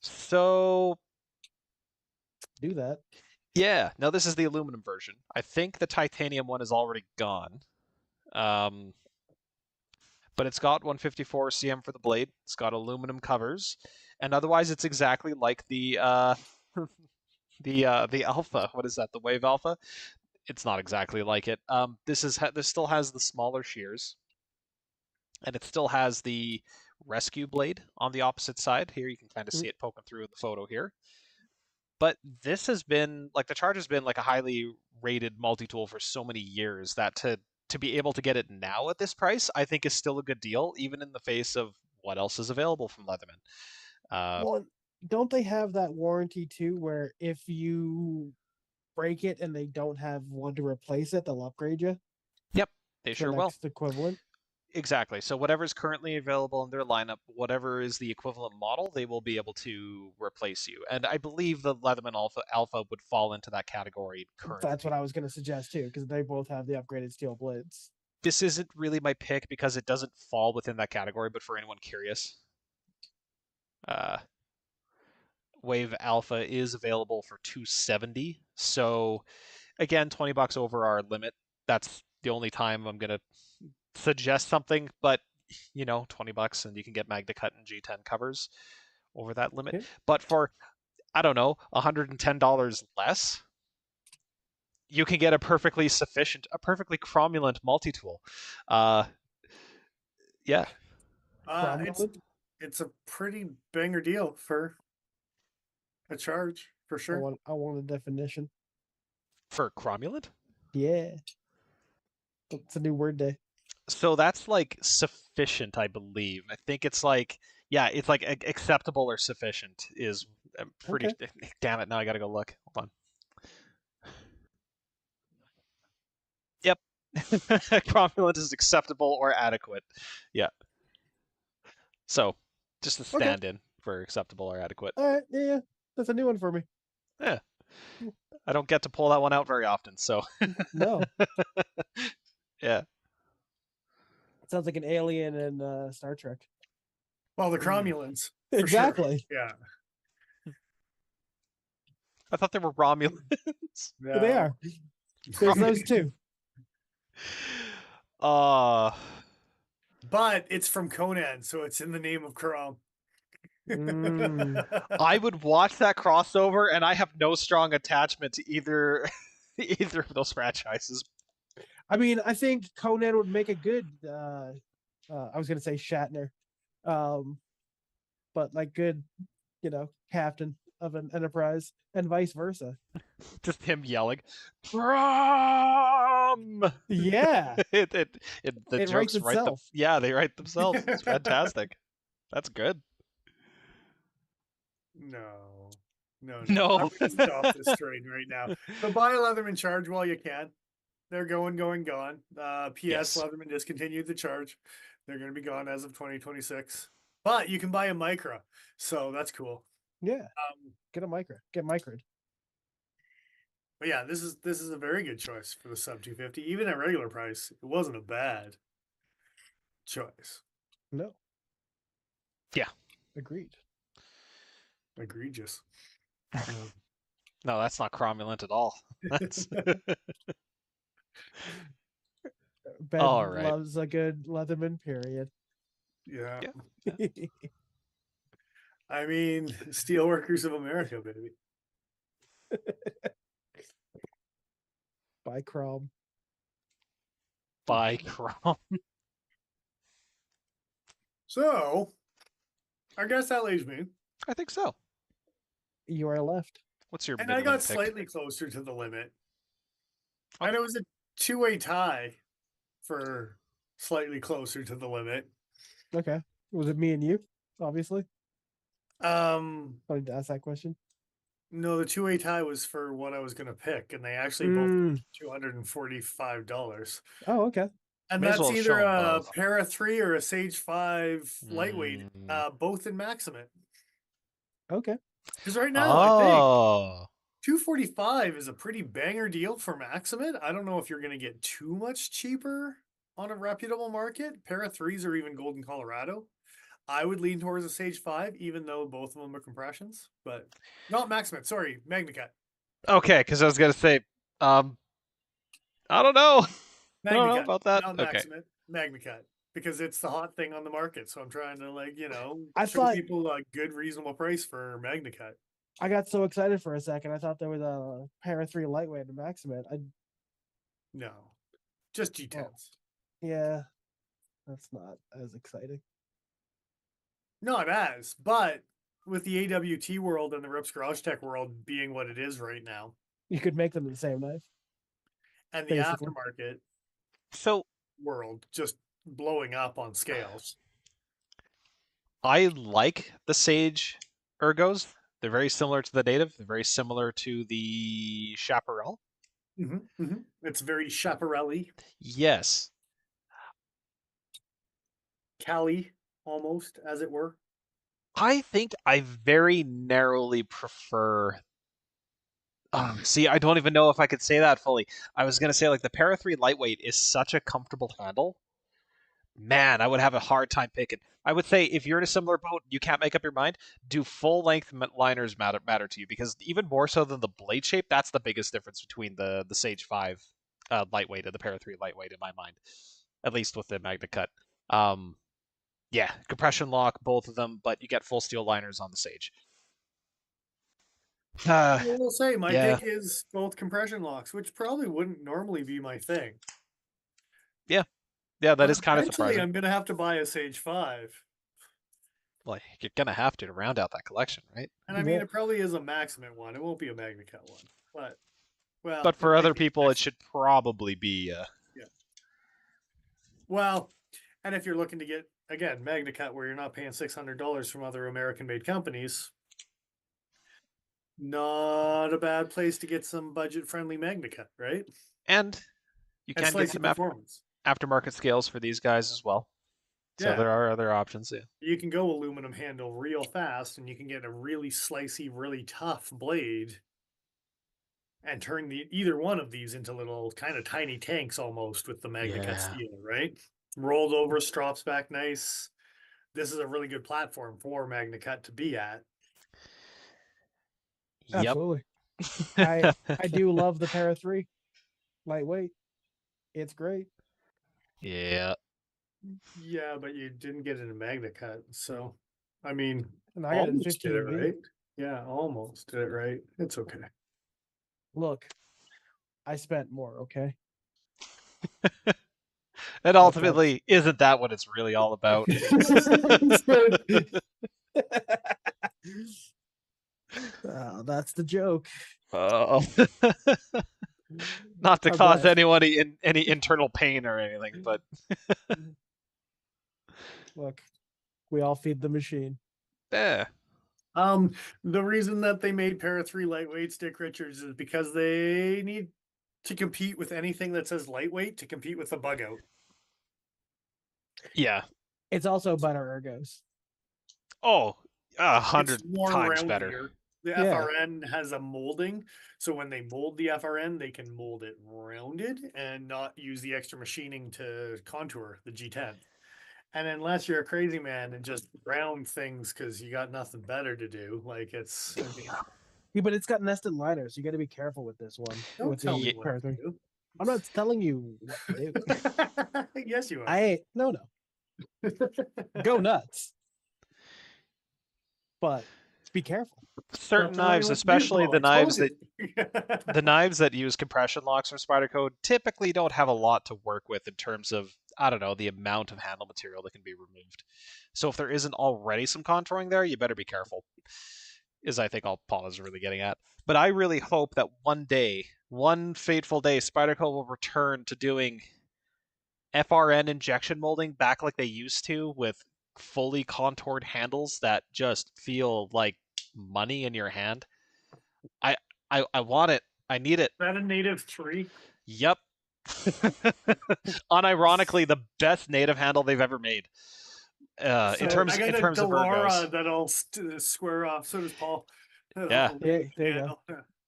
So do that. Yeah, no, this is the aluminum version. I think the titanium one is already gone. But it's got 154 cm for the blade. It's got aluminum covers, and otherwise it's exactly like the the Alpha. What is that? The Wave Alpha. It's not exactly like it. This still has the smaller shears, and it still has the rescue blade on the opposite side. Here you can kind of see it poking through the photo here. But this has been like the Charge has been like a highly rated multi-tool for so many years that to be able to get it now at this price, I think is still a good deal, even in the face of what else is available from Leatherman. Well, don't they have that warranty too, where if you break it and they don't have one to replace it, they'll upgrade you? Yep, they sure will. Equivalent. Exactly. So whatever is currently available in their lineup, whatever is the equivalent model, they will be able to replace you. And I believe the Leatherman Alpha would fall into that category currently. That's what I was going to suggest too, because they both have the upgraded steel blades. This isn't really my pick because it doesn't fall within that category, but for anyone curious, Wave Alpha is available for $270. So again, $20 over our limit. That's the only time I'm gonna suggest something, but $20 and you can get Magna Cut and G10 covers over that limit. Okay. But for $110 less, you can get a perfectly cromulent multi-tool. Yeah. It's a pretty banger deal for a Charge, for sure. I want a definition. For cromulent? Yeah. It's a new word day. So that's like sufficient, I believe. I think it's like Yeah, it's like acceptable or sufficient is pretty. Okay. Damn it! Now I gotta go look. Hold on. Yep. Cromulent is acceptable or adequate. Yeah. So, just a Okay. stand-in for acceptable or adequate. All right. Yeah. That's a new one for me. Yeah. I don't get to pull that one out very often, so No. yeah. It sounds like an alien in Star Trek. Well, the Mm. Cromulants. For Exactly. Sure. Yeah. I thought they were Romulans. But they are. There's those two. Uh But it's from Conan, so it's in the name of Crom. Mm. I would watch that crossover, and I have no strong attachment to either either of those franchises. I mean, I think Conan would make a good. I was gonna say Shatner, but like good, captain of an enterprise, and vice versa. Just him yelling, "Prom!" Yeah, The it jokes writes write them. itself. Yeah, they write themselves. It's fantastic. That's good. No. No. I'm gonna stop this train right now. But buy a Leatherman charge while you can. They're gone. PS Yes. Leatherman discontinued the charge. They're going to be gone as of 2026. But you can buy a Micra, so that's cool. Yeah, get a micro. Get microed. But yeah, this is a very good choice for the sub 250. Even at regular price, it wasn't a bad choice. No. Yeah. Agreed. Egregious. No, that's not cromulent at all. That's Ben All right. loves a good Leatherman. Period. Yeah. Yeah. I mean, Steelworkers of America, baby. By Crom. by Crom. So, I guess that leaves me. I think so. You are left. What's your And I middling got pick? slightly closer to the limit. Okay. And it was a two-way tie for slightly closer to the limit. Okay. Was it me and you? Obviously. I I wanted to ask that question. No, the two-way tie was for what I was going to pick, and they actually both $245. Oh, okay. And May as that's well either show 'em a both. Para 3 or a Sage 5 lightweight, Mm. both in Maximate. Okay. Because right now, I think Oh, 245 is a pretty banger deal for Maximate. I don't know if you're going to get too much cheaper on a reputable market. Para 3s or even Golden Colorado. I would lean towards a Sage 5, even though both of them are compressions, but not Maximate. Sorry, MagnaCut. okay. Because I was gonna say, I don't know. I don't know MagnaCut, about that. not Okay. Maximate. MagnaCut. Because it's the hot thing on the market. So I'm trying to, I show thought- people a good, reasonable price for MagnaCut. I got so excited for a second. I thought there was a Para 3 lightweight and Maximate. No, just G10s. Yeah, that's not as exciting. Not as, but with the AWT world and the Rips Garage Tech world being what it is right now, You could make them the same knife. and the Basically. aftermarket So world just blowing up on scales. I like the Sage ergos. They're very similar to the native. They're very similar to the Chaparral. It's very Chaparelli, Yes. Cali almost, as it were. I think I very narrowly prefer. See, I don't even know if I could say that fully. I was gonna say like the Para 3 lightweight is such a comfortable handle. Man, I would have a hard time picking. I would say if you're in a similar boat, you can't make up your mind. Do full length liners matter to you? Because even more so than the blade shape, that's the biggest difference between the Sage 5 lightweight and the Para 3 lightweight in my mind, at least with the Magna Cut. Yeah, compression lock, both of them, but you get full steel liners on the Sage. I will say my yeah. pick is both compression locks, which probably wouldn't normally be my thing. Yeah, that is kind of Eventually, surprising. I'm going to have to buy a Sage 5. Like you're gonna have to round out that collection, right? And I mean, it probably is a Maximate one. It won't be a MagnaCut one. But for it other might be people, it nice. should probably be. Well, and if you're looking to get again, MagnaCut, where you're not paying $600 from other American-made companies, not a bad place to get some budget-friendly MagnaCut, right? And you And can get slicey some performance. aftermarket scales for these guys as well. So Yeah. there are other options. Yeah. You can go aluminum handle real fast, and you can get a really slicey, really tough blade, and turn either one of these into little kind of tiny tanks almost with the MagnaCut Yeah. steel, right? Rolled over, strops back nice. This is a really good platform for MagnaCut to be at. Yep. Absolutely. I do love the Para 3. Lightweight. It's great. Yeah. Yeah, but you didn't get it in MagnaCut, so I mean, And I got it in almost did it 15V. right. Yeah, almost did it right. It's okay. Look, I spent more, okay? And ultimately, isn't that what it's really all about? That's the joke. Oh. Not to I'm cause glad- anyone any internal pain or anything, but Look, we all feed the machine. yeah. The reason that they made Para 3 lightweight, Stick Richards, is because they need to compete with anything that says lightweight to compete with the bug out. Yeah. It's also better ergos. Oh, 100 It's more times better. roundier. The Yeah. FRN has a molding, so when they mold the FRN, they can mold it rounded and not use the extra machining to contour the G10. And unless you're a crazy man and just round things because you got nothing better to do, like it's. I mean, Yeah, but it's got nested liners. You got to be careful with this one. don't with tell the me what Para to 3. do. I'm not telling you what to do. Yes, you are. I ain't. No. Go nuts. But be careful. Certain knives, especially the knives that use compression locks from Spyderco, typically don't have a lot to work with in terms of, I don't know, the amount of handle material that can be removed. So if there isn't already some contouring there, you better be careful. Is I think all Paul is really getting at. But I really hope that one day, one fateful day, Spyderco will return to doing FRN injection molding back like they used to, with fully contoured handles that just feel like money in your hand. I want it. I need it. Is that a native 3? Yep. Unironically, the best native handle they've ever made. In terms I got in a terms of Delara ergos. that'll square off. So does Paul. Yeah. Yeah, there you go.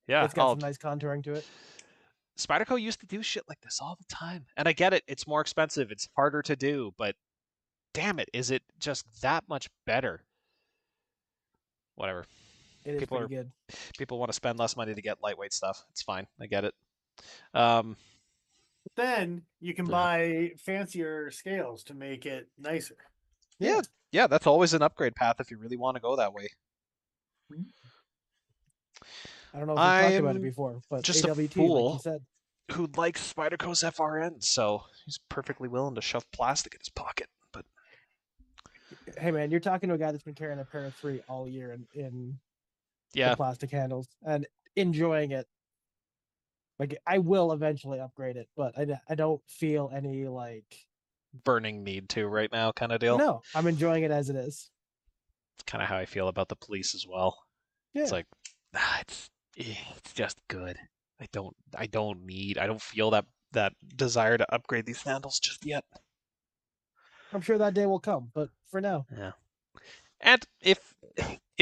Yeah. It's got some nice contouring to it. Spyderco used to do shit like this all the time. And I get it. It's more expensive. It's harder to do. But damn it, is it just that much better? Whatever. It is pretty good. People want to spend less money to get lightweight stuff. It's fine. I get it. Then you can buy fancier scales to make it nicer. Yeah, that's always an upgrade path if you really want to go that way. I don't know if we talked about it before, but just AWT, a fool like you said, who likes Spyderco's FRN, so he's perfectly willing to shove plastic in his pocket. But hey man, you're talking to a guy that's been carrying a Para 3 all year in yeah, the plastic handles and enjoying it. Like I will eventually upgrade it, but I don't feel any like burning need to right now kind of deal. No, I'm enjoying it as it is. It's kind of how I feel about the police as well. Yeah. It's like it's just good. I don't feel that desire to upgrade these handles just yet. I'm sure that day will come, but for now. Yeah. And if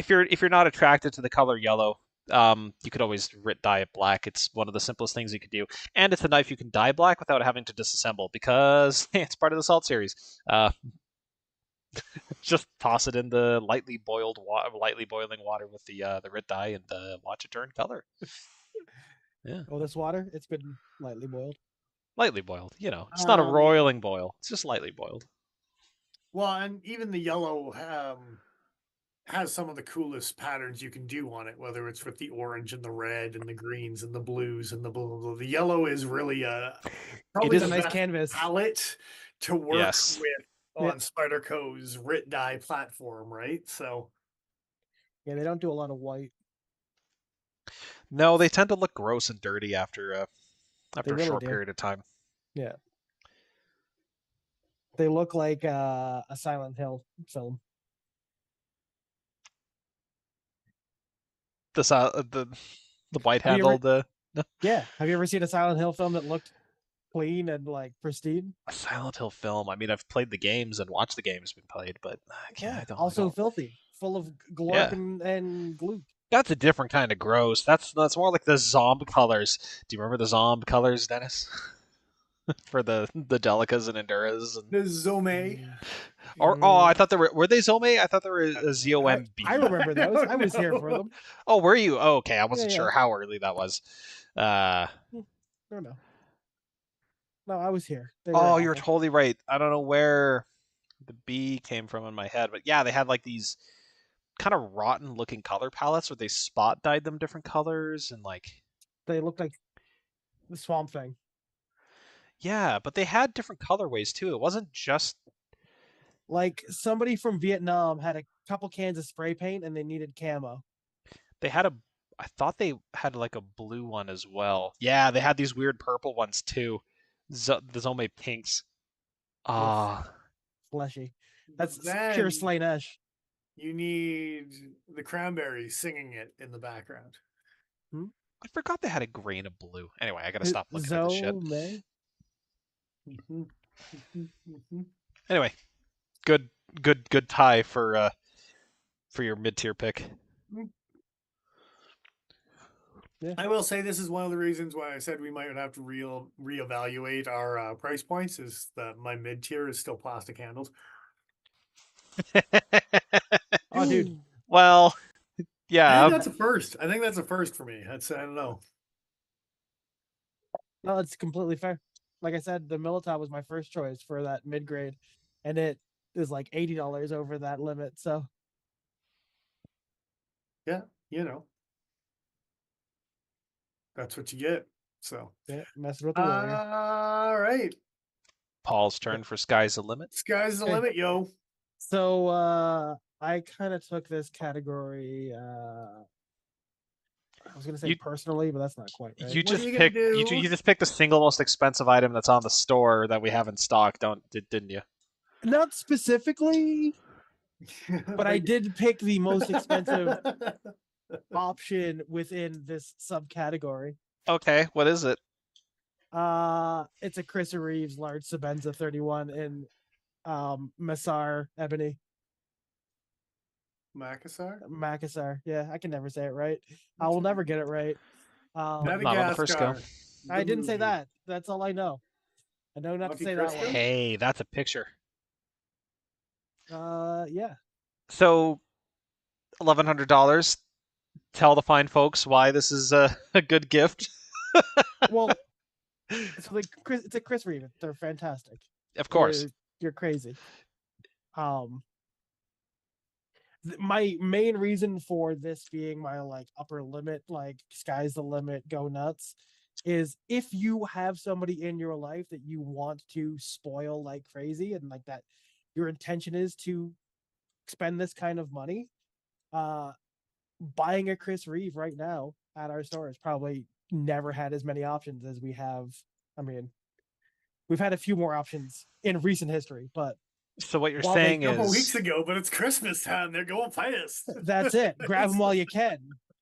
you're not attracted to the color yellow, you could always dye it black. It's one of the simplest things you could do, and it's a knife you can dye black without having to disassemble because it's part of the Salt series. Just toss it in the lightly boiling water with the red dye and watch it turn color. Yeah. Oh, this water, it's been lightly boiled. Lightly boiled, it's not a roiling boil. It's just lightly boiled. Well, and even the yellow has some of the coolest patterns you can do on it, whether it's with the orange and the red and the greens and the blues and the blue. The yellow is really probably a nice canvas palette to work with on Spyderco's Rit Dye platform, right? So yeah, they don't do a lot of white. No, they tend to look gross and dirty after a really short do. period of time. Yeah. They look like a Silent Hill film. The white Have you ever? handled Yeah. Have you ever seen a Silent Hill film that looked clean and like pristine? a Silent Hill film. I mean, I've played the games and watched the games being played, but Yeah. I don't. Also filthy, full of glorp Yeah, and glue. that's a different kind of gross. That's more like the zombie colors. Do you remember the zombie colors, Dennis? For the Delicas and Enduras and The Zome. or I thought they were they Zome? I thought they were a ZOMB. I remember those. I don't was here for know. them. Oh, were you? Oh, okay, I wasn't Yeah. sure how early that was. No. No, I was here. They were Oh, awful. you're totally right. I don't know where the B came from in my head, but yeah, they had like these kind of rotten looking color palettes where they spot dyed them different colors and like They looked like the Swamp Thing. yeah, but they had different colorways too. It wasn't just Like somebody from Vietnam had a couple cans of spray paint and they needed camo. they had a I thought they had like a blue one as well. Yeah, they had these weird purple ones too. The Zome pinks. Ah, Fleshy. But That's pure then Slaanesh. you need the Cranberries singing it in the background. I forgot they had a grain of blue. Anyway, I gotta stop looking at this shit. Zome. Anyway, good tie for your mid tier pick. Yeah. I will say this is one of the reasons why I said we might have to reevaluate our price points. Is that my mid tier is still plastic handles. Oh, dude. Well, I yeah. think that's a first. I think that's a first for me. I don't know. No, it's completely fair. Like I said, the Militao was my first choice for that mid grade, and it is like $80 over that limit. So Yeah, that's what you get. So yeah, messing with the warrior. all right, Paul's turn for Sky's the Limit. sky's the Okay. limit, yo. So I kind of took this category. I was gonna say personally, but that's not quite right. You What are just you gonna picked you do? just picked the single most expensive item that's on the store that we have in stock, didn't you? Not specifically, but I did pick the most expensive option within this subcategory. Okay, what is it? It's a Chris Reeves large Sabenza 31 in Massar Ebony. Makassar? Yeah, I can never say it right. I will never get it right. Not on the first go. I didn't say that. That's all I know. I know not to say that one. Hey, that's a picture. Yeah. So, $1,100. Tell the fine folks why this is a good gift. Well, it's a Chris Reeve. They're fantastic. Of course. You're crazy. My main reason for this being my like upper limit, like sky's the limit, go nuts, is if you have somebody in your life that you want to spoil like crazy and like that your intention is to spend this kind of money, buying a Chris Reeve right now at our store has probably never had as many options as we have. I mean, we've had a few more options in recent history, but so what you're saying a couple is weeks ago, but it's Christmas time. They're going fast. That's it. Grab them while you can.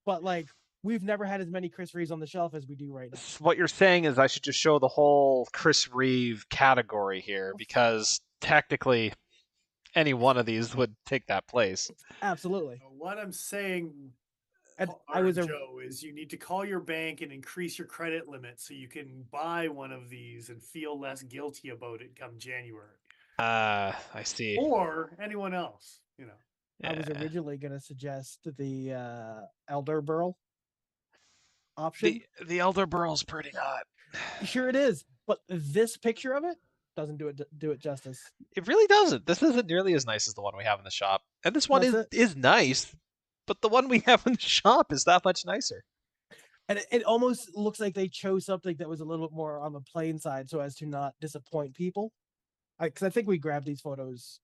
But like, we've never had as many Chris Reeves on the shelf as we do right now. what you're saying is I should just show the whole Chris Reeve category here because technically any one of these would take that place. Absolutely. What I'm saying, And Joe, is you need to call your bank and increase your credit limit so you can buy one of these and feel less guilty about it come January. I see. Or anyone else, Yeah. I was originally going to suggest the Elder Burl option. The Elder Burl's pretty hot. Sure it is, but this picture of it doesn't do it justice. It really doesn't. This isn't nearly as nice as the one we have in the shop. And this one is nice, but the one we have in the shop is that much nicer. And it almost looks like they chose something that was a little bit more on the plain side so as to not disappoint people. Because I think we grabbed these photos.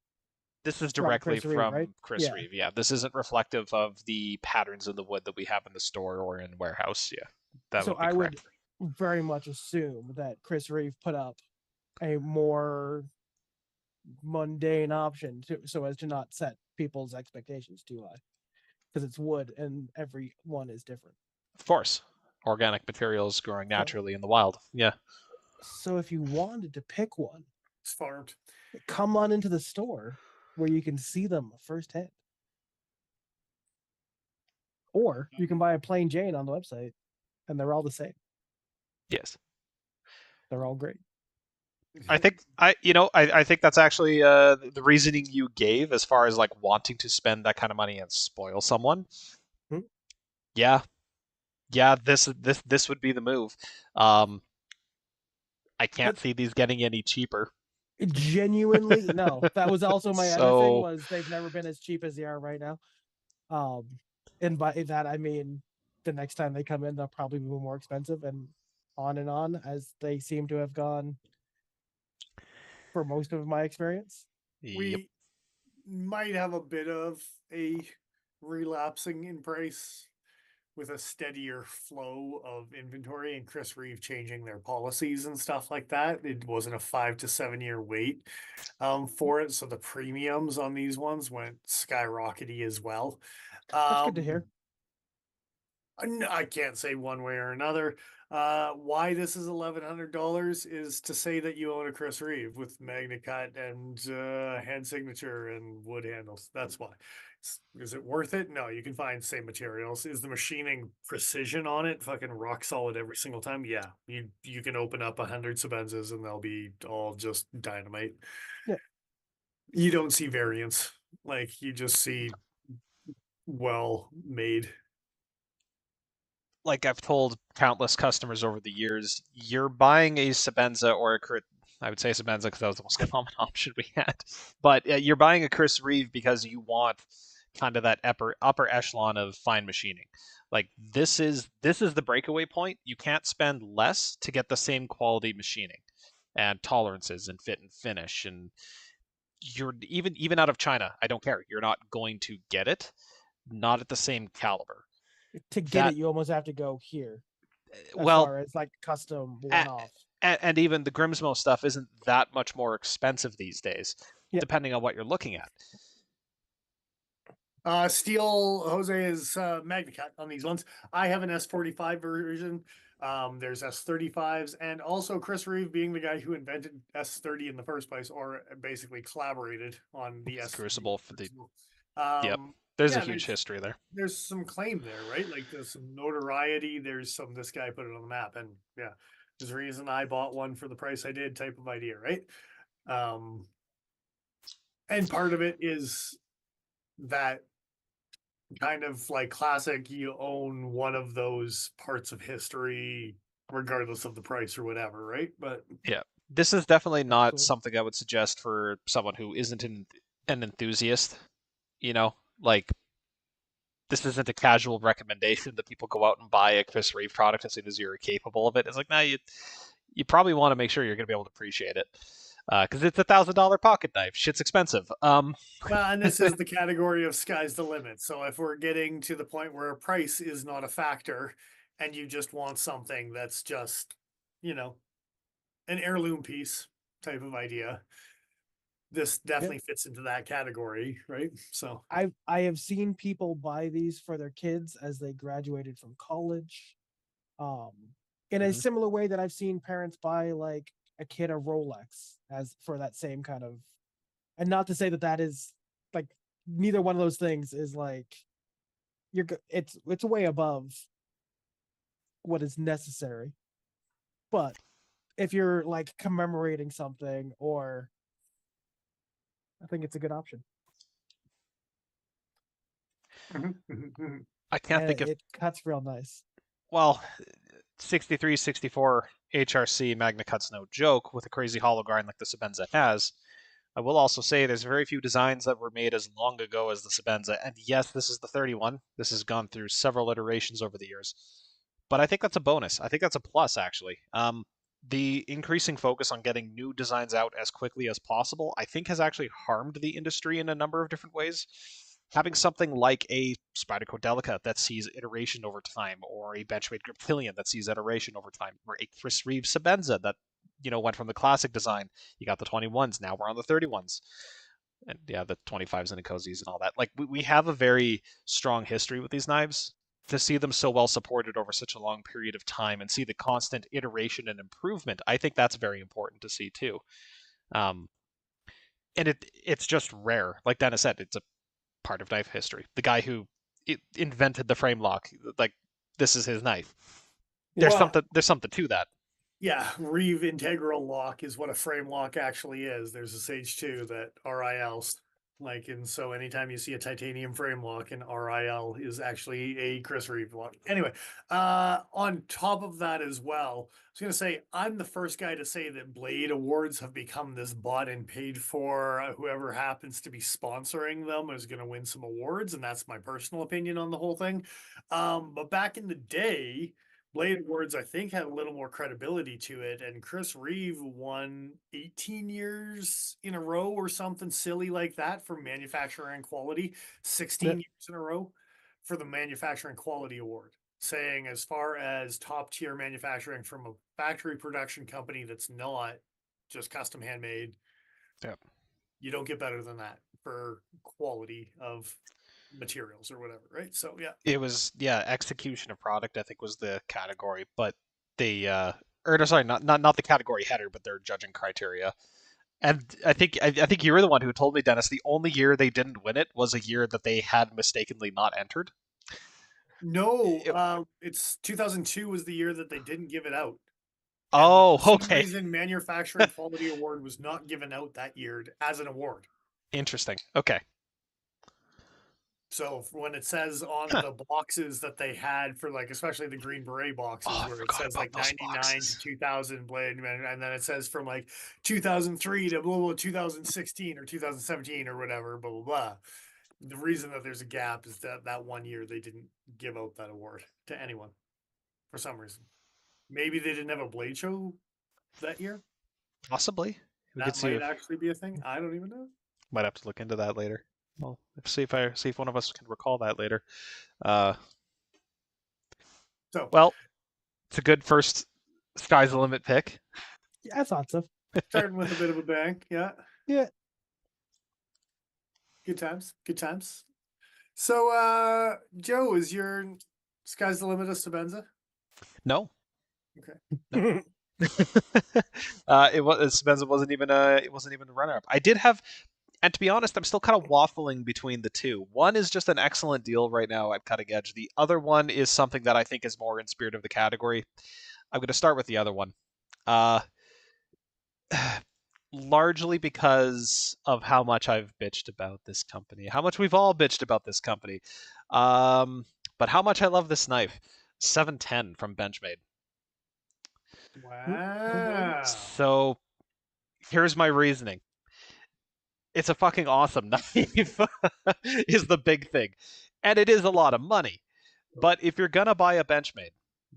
This is directly from Chris Reeve. Reeve. Yeah, this isn't reflective of the patterns in the wood that we have in the store or in warehouse. Yeah, so I would very much assume that Chris Reeve put up a more mundane option so as to not set people's expectations too high, because it's wood and every one is different. Of course, organic materials growing naturally in the wild. Yeah. So if you wanted to pick one, It's farmed. come on into the store where you can see them firsthand. Or you can buy a plain Jane on the website, and they're all the same. Yes. They're all great. I think I think that's actually the reasoning you gave as far as like wanting to spend that kind of money and spoil someone. Hmm. Yeah, this would be the move. I can't see these getting any cheaper. Genuinely, no. That was also my other thing, So was they've never been as cheap as they are right now. And by that I mean the next time they come in, they'll probably be more expensive, and on as they seem to have gone for most of my experience. yep. We might have a bit of a relapsing in price with a steadier flow of inventory and Chris Reeve changing their policies and stuff like that. It wasn't a 5 to 7 year wait for it. So the premiums on these ones went skyrockety as well. That's good to hear. I can't say one way or another. Why this is $1,100 is to say that you own a Chris Reeve with magnet cut and hand signature and wood handles. That's why. Is it worth it? No, you can find same materials. Is the machining precision on it fucking rock solid every single time? Yeah, you can open up 100 Sabenzas and they'll be all just dynamite. Yeah. You don't see variance. Like you just see well made. Like I've told countless customers over the years, you're buying a Sabenza or a I would say Sabenza because that was the most common option we had. But you're buying a Chris Reeve because you want kind of that upper echelon of fine machining. Like this is the breakaway point. You can't spend less to get the same quality machining and tolerances and fit and finish, and you're even out of China, I don't care. You're not going to get it, not at the same caliber. To get That it, you almost have to go here. As well, far as like custom one-off. and even the Grimsmo stuff isn't that much more expensive these days, Yep. depending on what you're looking at. Steel Jose is MagnaCut on these ones. I have an S45 version. There's S35s, and also Chris Reeve being the guy who invented S30 in the first place, or basically collaborated on the S Crucible for the Yep. There's a huge history there. There's some claim there, right? Like there's some notoriety. There's some this guy put it on the map, and yeah, there's a reason I bought one for the price I did type of idea, right? And part of it is that kind of like classic, you own one of those parts of history regardless of the price or whatever, right? But yeah, this is definitely not Absolutely. something I would suggest for someone who isn't an enthusiast. You know, like this isn't a casual recommendation that people go out and buy a Chris Reeve product as soon as you're capable of it. It's like, nah, you probably want to make sure you're going to be able to appreciate it because it's $1,000 pocket knife. Shit's expensive. well, and this is the category of sky's the limit. So if we're getting to the point where price is not a factor, and you just want something that's just, an heirloom piece type of idea, this definitely fits into that category, right? So I have seen people buy these for their kids as they graduated from college. In a similar way that I've seen parents buy like a kid a Rolex as for that same kind of, and not to say that is like neither one of those things is like it's way above what is necessary. But if you're like commemorating something, or I think it's a good option. I can't think of it cuts real nice. well, 63, 64 HRC Magna Cut's no joke with a crazy hollow grind like the Sabenza has. I will also say there's very few designs that were made as long ago as the Sabenza, and yes, this is the 31. This has gone through several iterations over the years, but I think that's a bonus. I think that's a plus, actually. The increasing focus on getting new designs out as quickly as possible, I think, has actually harmed the industry in a number of different ways. Having something like a Spyderco Delica that sees iteration over time, or a Benchmade Griptilian that sees iteration over time, or a Chris Reeve Sabenza that went from the classic design. You got the 21s. Now we're on the 31s. And yeah, the 25s and the cozies and all that. Like we have a very strong history with these knives. To see them so well supported over such a long period of time and see the constant iteration and improvement, I think that's very important to see too. Um, and it's just rare. Like Dennis said, it's a part of knife history. The guy who invented the frame lock, like this is his knife. There's Well, something to that. yeah, Reeve integral lock is what a frame lock actually is. There's a Sage 2 that RILs. Like, and so anytime you see a titanium frame lock, an RIL is actually a Chris Reeve lock. Anyway, on top of that as well, I was gonna say I'm the first guy to say that Blade Awards have become this bought and paid for. Whoever happens to be sponsoring them is gonna win some awards, and that's my personal opinion on the whole thing. But back in the day, Blade Awards, I think, had a little more credibility to it, and Chris Reeve won 18 years in a row or something silly like that for manufacturing quality, 16 years in a row for the Manufacturing Quality Award, saying as far as top tier manufacturing from a factory production company that's not just custom handmade, Yep. you don't get better than that for quality of materials or whatever, right? So yeah. It was execution of product I think was the category, but they or no, sorry, not the category header, but their judging criteria. And I think you were the one who told me, Dennis, the only year they didn't win it was a year that they had mistakenly not entered. No, it's 2002 was the year that they didn't give it out. And Oh, for some okay. reason, Manufacturing Quality Award was not given out that year as an award. Interesting. Okay. So when it says on the boxes that they had for like, especially the Green Beret boxes, Oh, I where it forgot says about like those 99 boxes. to 2000 Blade, and then it says from like 2003 to blah, blah, 2016 or 2017 or whatever, blah, blah, blah. The reason that there's a gap is that that one year they didn't give out that award to anyone for some reason. Maybe they didn't have a Blade show that year. Possibly. We could That see might if actually be a thing. I don't even know. might have to look into that later. Well, see if one of us can recall that later. So, Well, it's a good first sky's the limit pick. Yeah, I thought so. starting with a bit of a bang. Yeah. Yeah. Good times. Good times. So, Joe, is your sky's the limit of Sabenza? No. Okay. No. Spencer wasn't even a runner up. I did have, and to be honest, I'm still kind of waffling between the two. One is just an excellent deal right now at Cutting Edge. The other one is something that I think is more in spirit of the category. I'm going to start with the other one. Largely because of how much I've bitched about this company, how much we've all bitched about this company, but how much I love this knife. 710 from Benchmade. Wow. So here's my reasoning. It's a fucking awesome knife, is the big thing. And it is a lot of money. But if you're going to buy a Benchmade,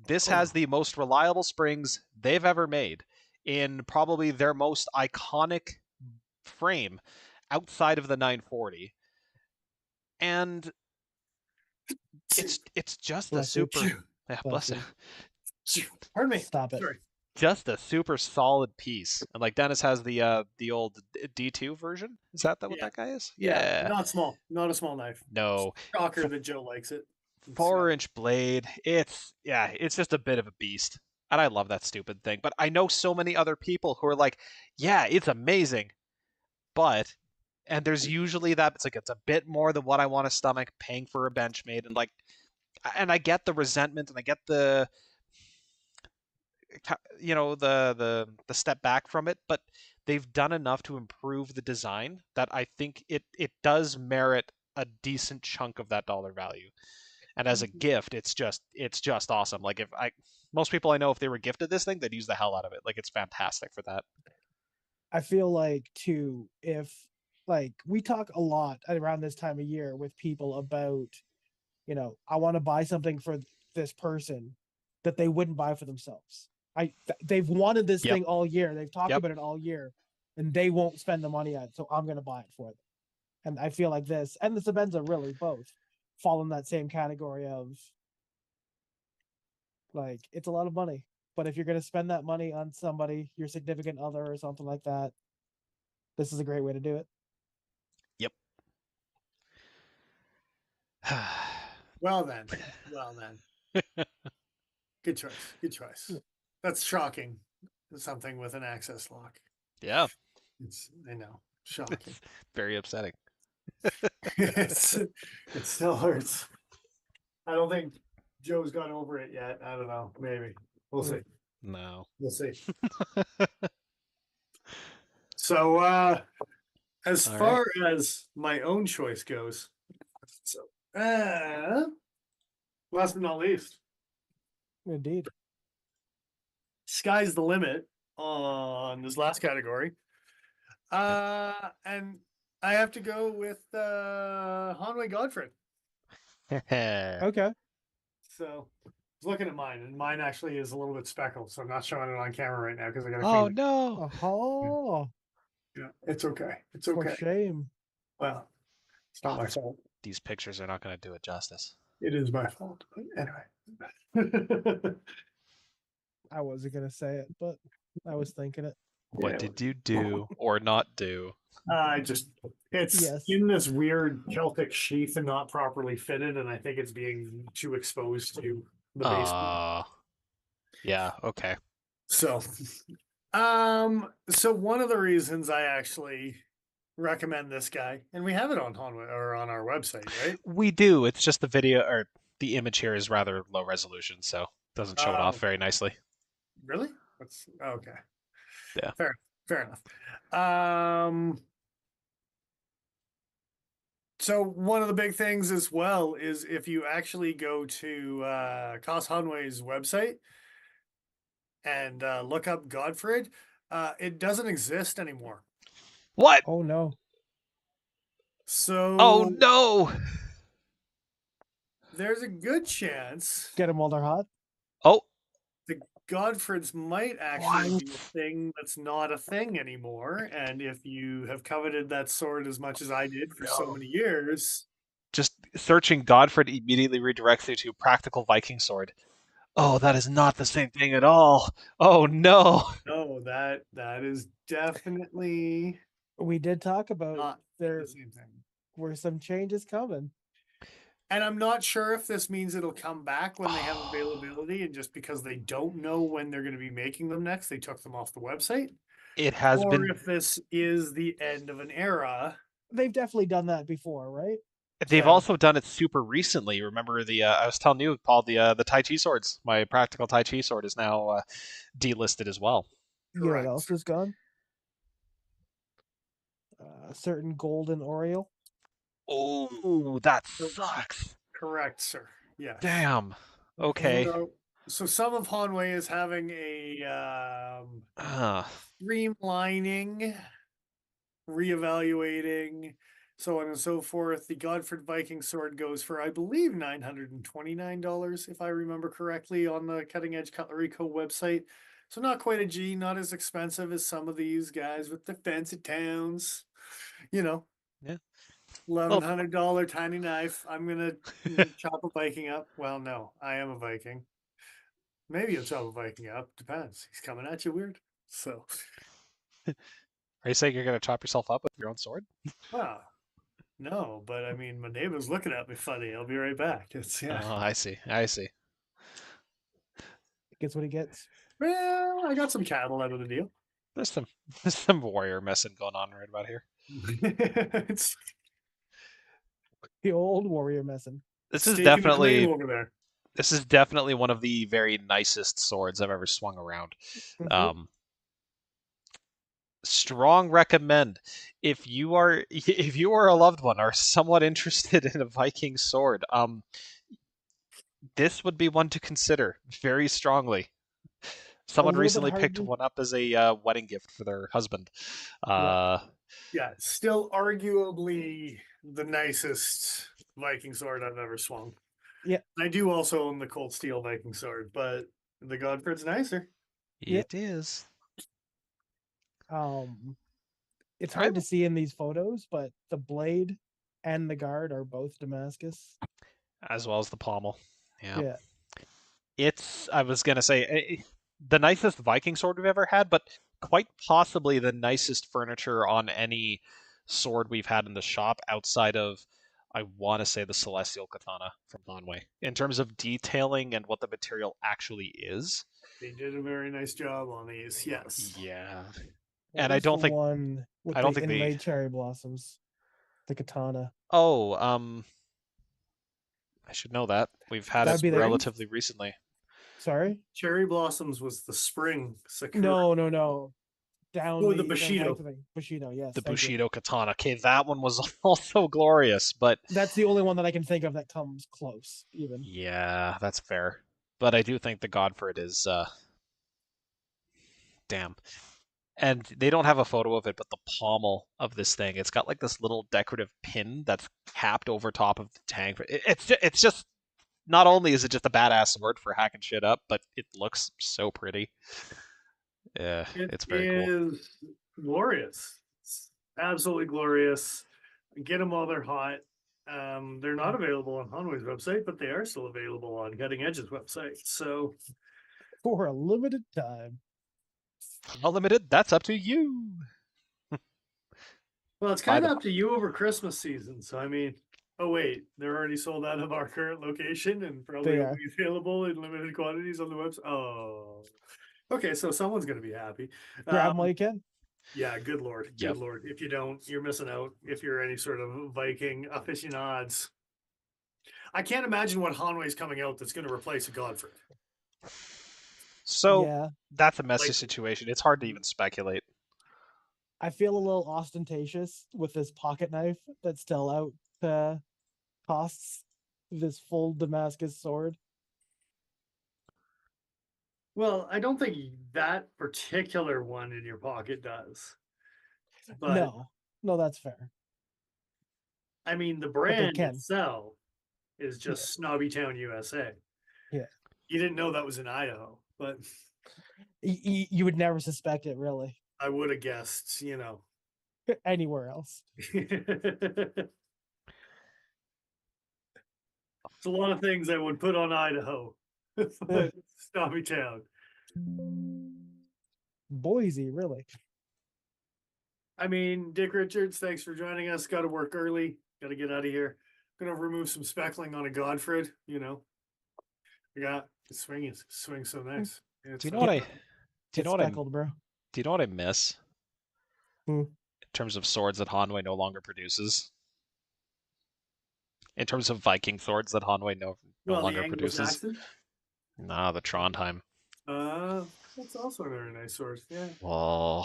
this has the most reliable springs they've ever made in probably their most iconic frame outside of the 940. And it's just Bless a you. super yeah, bless you. Pardon me. Stop it. Sorry. just a super solid piece. And like Dennis has the old D2 version. Is that what that guy is? Yeah. Not small. Not a small knife. No. Shocker that Joe likes it. 4-inch blade. It's just a bit of a beast. And I love that stupid thing. But I know so many other people who are like, yeah, it's amazing. But and there's usually that it's a bit more than what I want to stomach paying for a Benchmade, and I get the resentment and I get the the step back from it, but they've done enough to improve the design that I think it does merit a decent chunk of that dollar value. And as a gift, it's just awesome. Like most people I know, if they were gifted this thing, they'd use the hell out of it. Like it's fantastic for that. I feel like too, if like we talk a lot around this time of year with people about, I want to buy something for this person that they wouldn't buy for themselves. They've wanted this thing all year. They've talked about it all year, and they won't spend the money on it. So I'm going to buy it for them. And I feel like this and the Sabenza really both fall in that same category of like, it's a lot of money, but if you're going to spend that money on somebody, your significant other or something like that, this is a great way to do it. Yep. Well then. Good choice. Good choice. That's shocking. Something with an access lock. Yeah. I know. Shocking. Very upsetting. It still hurts. I don't think Joe's got over it yet. I don't know. Maybe. We'll see. No. We'll see. So as All far as my own choice goes, so last but not least, Indeed. sky's the limit on this last category. And I have to go with Hanway Godfred. Okay. So I was looking at mine, and mine actually is a little bit speckled, so I'm not showing it on camera right now because I got to Oh clean no. Oh, it. Yeah, it's okay. It's for okay. shame. Well, it's not my fault. These pictures are not going to do it justice. It is my fault. But anyway. I wasn't going to say it, but I was thinking it. What Yeah. did you do or not do? It's Yes. in this weird Celtic sheath and not properly fitted, and I think it's being too exposed to the base. Yeah, okay. So one of the reasons I actually recommend this guy, and we have it on Hanway or on our website, right? We do. It's just the video or the image here is rather low resolution, so doesn't show it off very nicely. Really? That's okay. Yeah. Fair enough. So one of the big things as well is if you actually go to Cos Hanway's website and look up Godfred, it doesn't exist anymore. What? Oh, no. So Oh no. there's a good chance Get them while they're hot. Oh, the Godfreds might actually What? be a thing that's not a thing anymore. And if you have coveted that sword as much as I did for so many years, just searching Godfred immediately redirects you to practical Viking sword. Oh, that is not the same thing at all. Oh no. no, that is definitely We did talk about not there the same thing. were some changes coming. And I'm not sure if this means it'll come back when they have availability, and just because they don't know when they're going to be making them next, they took them off the website. It has Or been if this is the end of an era. They've definitely done that before, right? They've So- also done it super recently. Remember the I was telling you, Paul, the Tai Chi swords. My practical Tai Chi sword is now delisted as well. You know what Correct. else is gone? A certain golden Oriole. Oh, that sucks. Correct, sir. Yes. Damn. Okay. So some of Hanway is having a streamlining, reevaluating, so on and so forth. The Godfred Viking sword goes for, I believe, $929, if I remember correctly, on the Cutting Edge Cutlery Co. website. So not quite a G, not as expensive as some of these guys with the fancy towns. You know, Yeah. $1,100 tiny knife. I'm gonna chop a Viking up. Well, no, I am a Viking. Maybe you'll chop a Viking up. Depends. He's coming at you weird. So, Are you saying you're gonna chop yourself up with your own sword? well, no, but I mean, my neighbor's looking at me funny. I'll be right back. It's Oh, I see. Gets what he gets. Well, I got some cattle out of the deal. There's some warrior messing going on right about here. It's The old warrior messing. This is staking a claim definitely over there. this is definitely one of the very nicest swords I've ever swung around. Mhm. Strong recommend if you are a loved one or somewhat interested in a Viking sword. This would be one to consider very strongly. Someone little bit recently hard picked to- one up as a wedding gift for their husband. Yeah, still arguably the nicest Viking sword I've ever swung. Yeah. I do also own the Cold Steel Viking sword, but the Godfred's nicer. It is. It's hard to see in these photos, but the blade and the guard are both Damascus. As well as the pommel. Yeah. Yeah. It's, I was going to say, the nicest Viking sword we've ever had, but quite possibly the nicest furniture on any sword we've had in the shop outside of, I want to say, the Celestial Katana from Hanwei. In terms of detailing and what the material actually is. They did a very nice job on these. Yes. Yeah. What And I is the don't think one with I don't the think the inlaid cherry blossoms? The katana. oh, I should know that. We've had That'd it be the. relatively recently. Sorry. Cherry blossoms was the spring. Sakura. No. Down Oh, the the Bushido. length of the Bushido. Yes, The thank you. Bushido Katana. Okay, that one was also glorious, but That's the only one that I can think of that comes close, even. yeah, that's fair. But I do think the Godford is damn. And they don't have a photo of it, but the pommel of this thing, it's got like this little decorative pin that's capped over top of the tank. It's just not only is it just a badass sword for hacking shit up, but it looks so pretty. Yeah, It it's very cool. is glorious. It's absolutely glorious. Get them while they're hot. They're not available on Hanwei's website, but they are still available on Cutting Edge's website. So, For a limited time. Unlimited, that's up to you. well, it's Buy kind of them. up to you over Christmas season. So, I mean, oh wait, they're already sold out of our current location and probably They only are. available in limited quantities on the website. Oh, okay. So someone's going to be happy. Grab them while you can. Yeah, good lord, Yep. good lord. If you don't, you're missing out. If you're any sort of Viking aficionados, I can't imagine what Hanwei's coming out that's going to replace a Godfrey. So Yeah. that's a messy Like- situation. It's hard to even speculate. I feel a little ostentatious with this pocket knife that's still out costs this full Damascus sword. Well, I don't think that particular one in your pocket does. But No, that's fair. I mean, the they brand can. itself is just Snobby Town, USA. Yeah. You didn't know that was in Idaho, but You would never suspect it, really, I would have guessed, anywhere else. It's a lot of things I would put on Idaho, but Snobby Town. Boise, really. I mean, Dick Richards, thanks for joining us. Got to work early. Got to get out of here. Gonna remove some speckling on a Godfred. I got the swing so nice. Do you know what I? Do you Get know what I? Do speckled, bro. you know what I miss? Hmm. In terms of swords that Hanwei no longer produces. In terms of Viking swords that Hanwei no Well, the longer produces. Anglo-Saxon. Nah, the Trondheim. That's also a very nice sword. Yeah. Oh,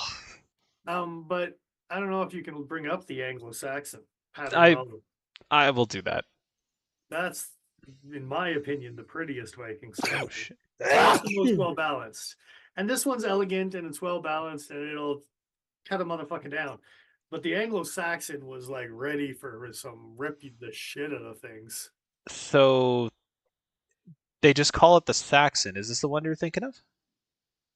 But I don't know if you can bring up the Anglo-Saxon pattern. I- Welding. I will do that. That's, in my opinion, the prettiest Viking sword. Oh shit. It's the most well balanced. And this one's elegant and it's well balanced and it'll cut a motherfucker down. But the Anglo-Saxon was like ready for some rip the shit out of things. So they just call it the Saxon. Is this the one you're thinking of?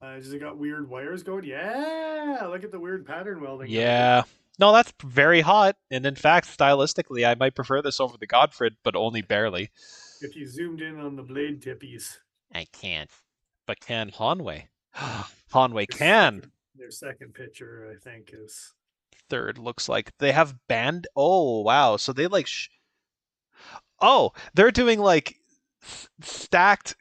Has it got weird wires going? Yeah, look at the weird pattern welding. Yeah. No, that's very hot. And in fact, stylistically, I might prefer this over the Godfred, but only barely. If you zoomed in on the blade tippies. I can't. But can Hanwei? Hanwei can. Their second picture, I think, is Third looks like they have band. Oh wow! So they like. Oh, they're doing like stacked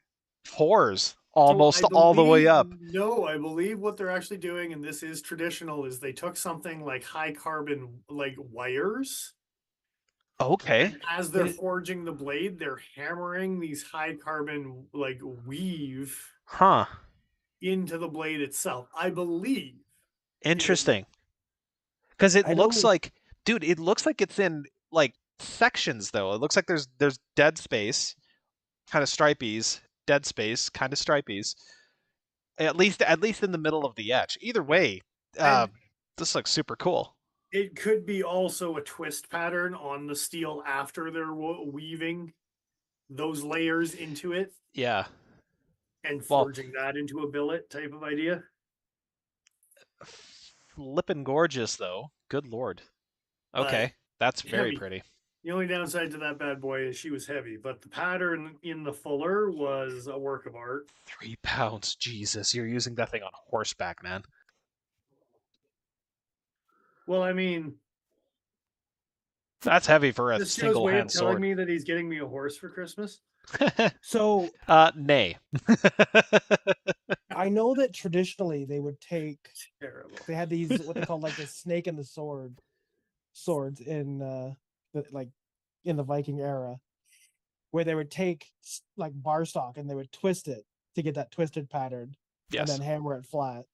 fours almost all the way up. No, I believe what they're actually doing, and this is traditional, is they took something like high carbon like wires. Okay. And as they're forging the blade, they're hammering these high carbon like weave Huh. into the blade itself. I believe. Interesting. Because it I looks know- like, dude, it looks like it's in like sections though. It looks like there's dead space, kind of stripies, dead space, kind of stripies. At least in the middle of the etch. Either way, And this looks super cool. it could be also a twist pattern on the steel after they're weaving those layers into it Yeah. and Well, forging that into a billet type of idea. flippin' gorgeous though. Good lord. Okay, that's yeah, very pretty. The only downside to that bad boy is she was heavy, but the pattern in the fuller was a work of art. 3 pounds. Jesus, you're using that thing on horseback, man. Well, I mean, That's heavy for a this show's way of single-hand telling sword. me that he's getting me a horse for Christmas. So Nay. I know that traditionally they would take. Terrible. They had these what they call like the snake and the swords in in the Viking era, where they would take like bar stock and they would twist it to get that twisted pattern, and Yes. then hammer it flat,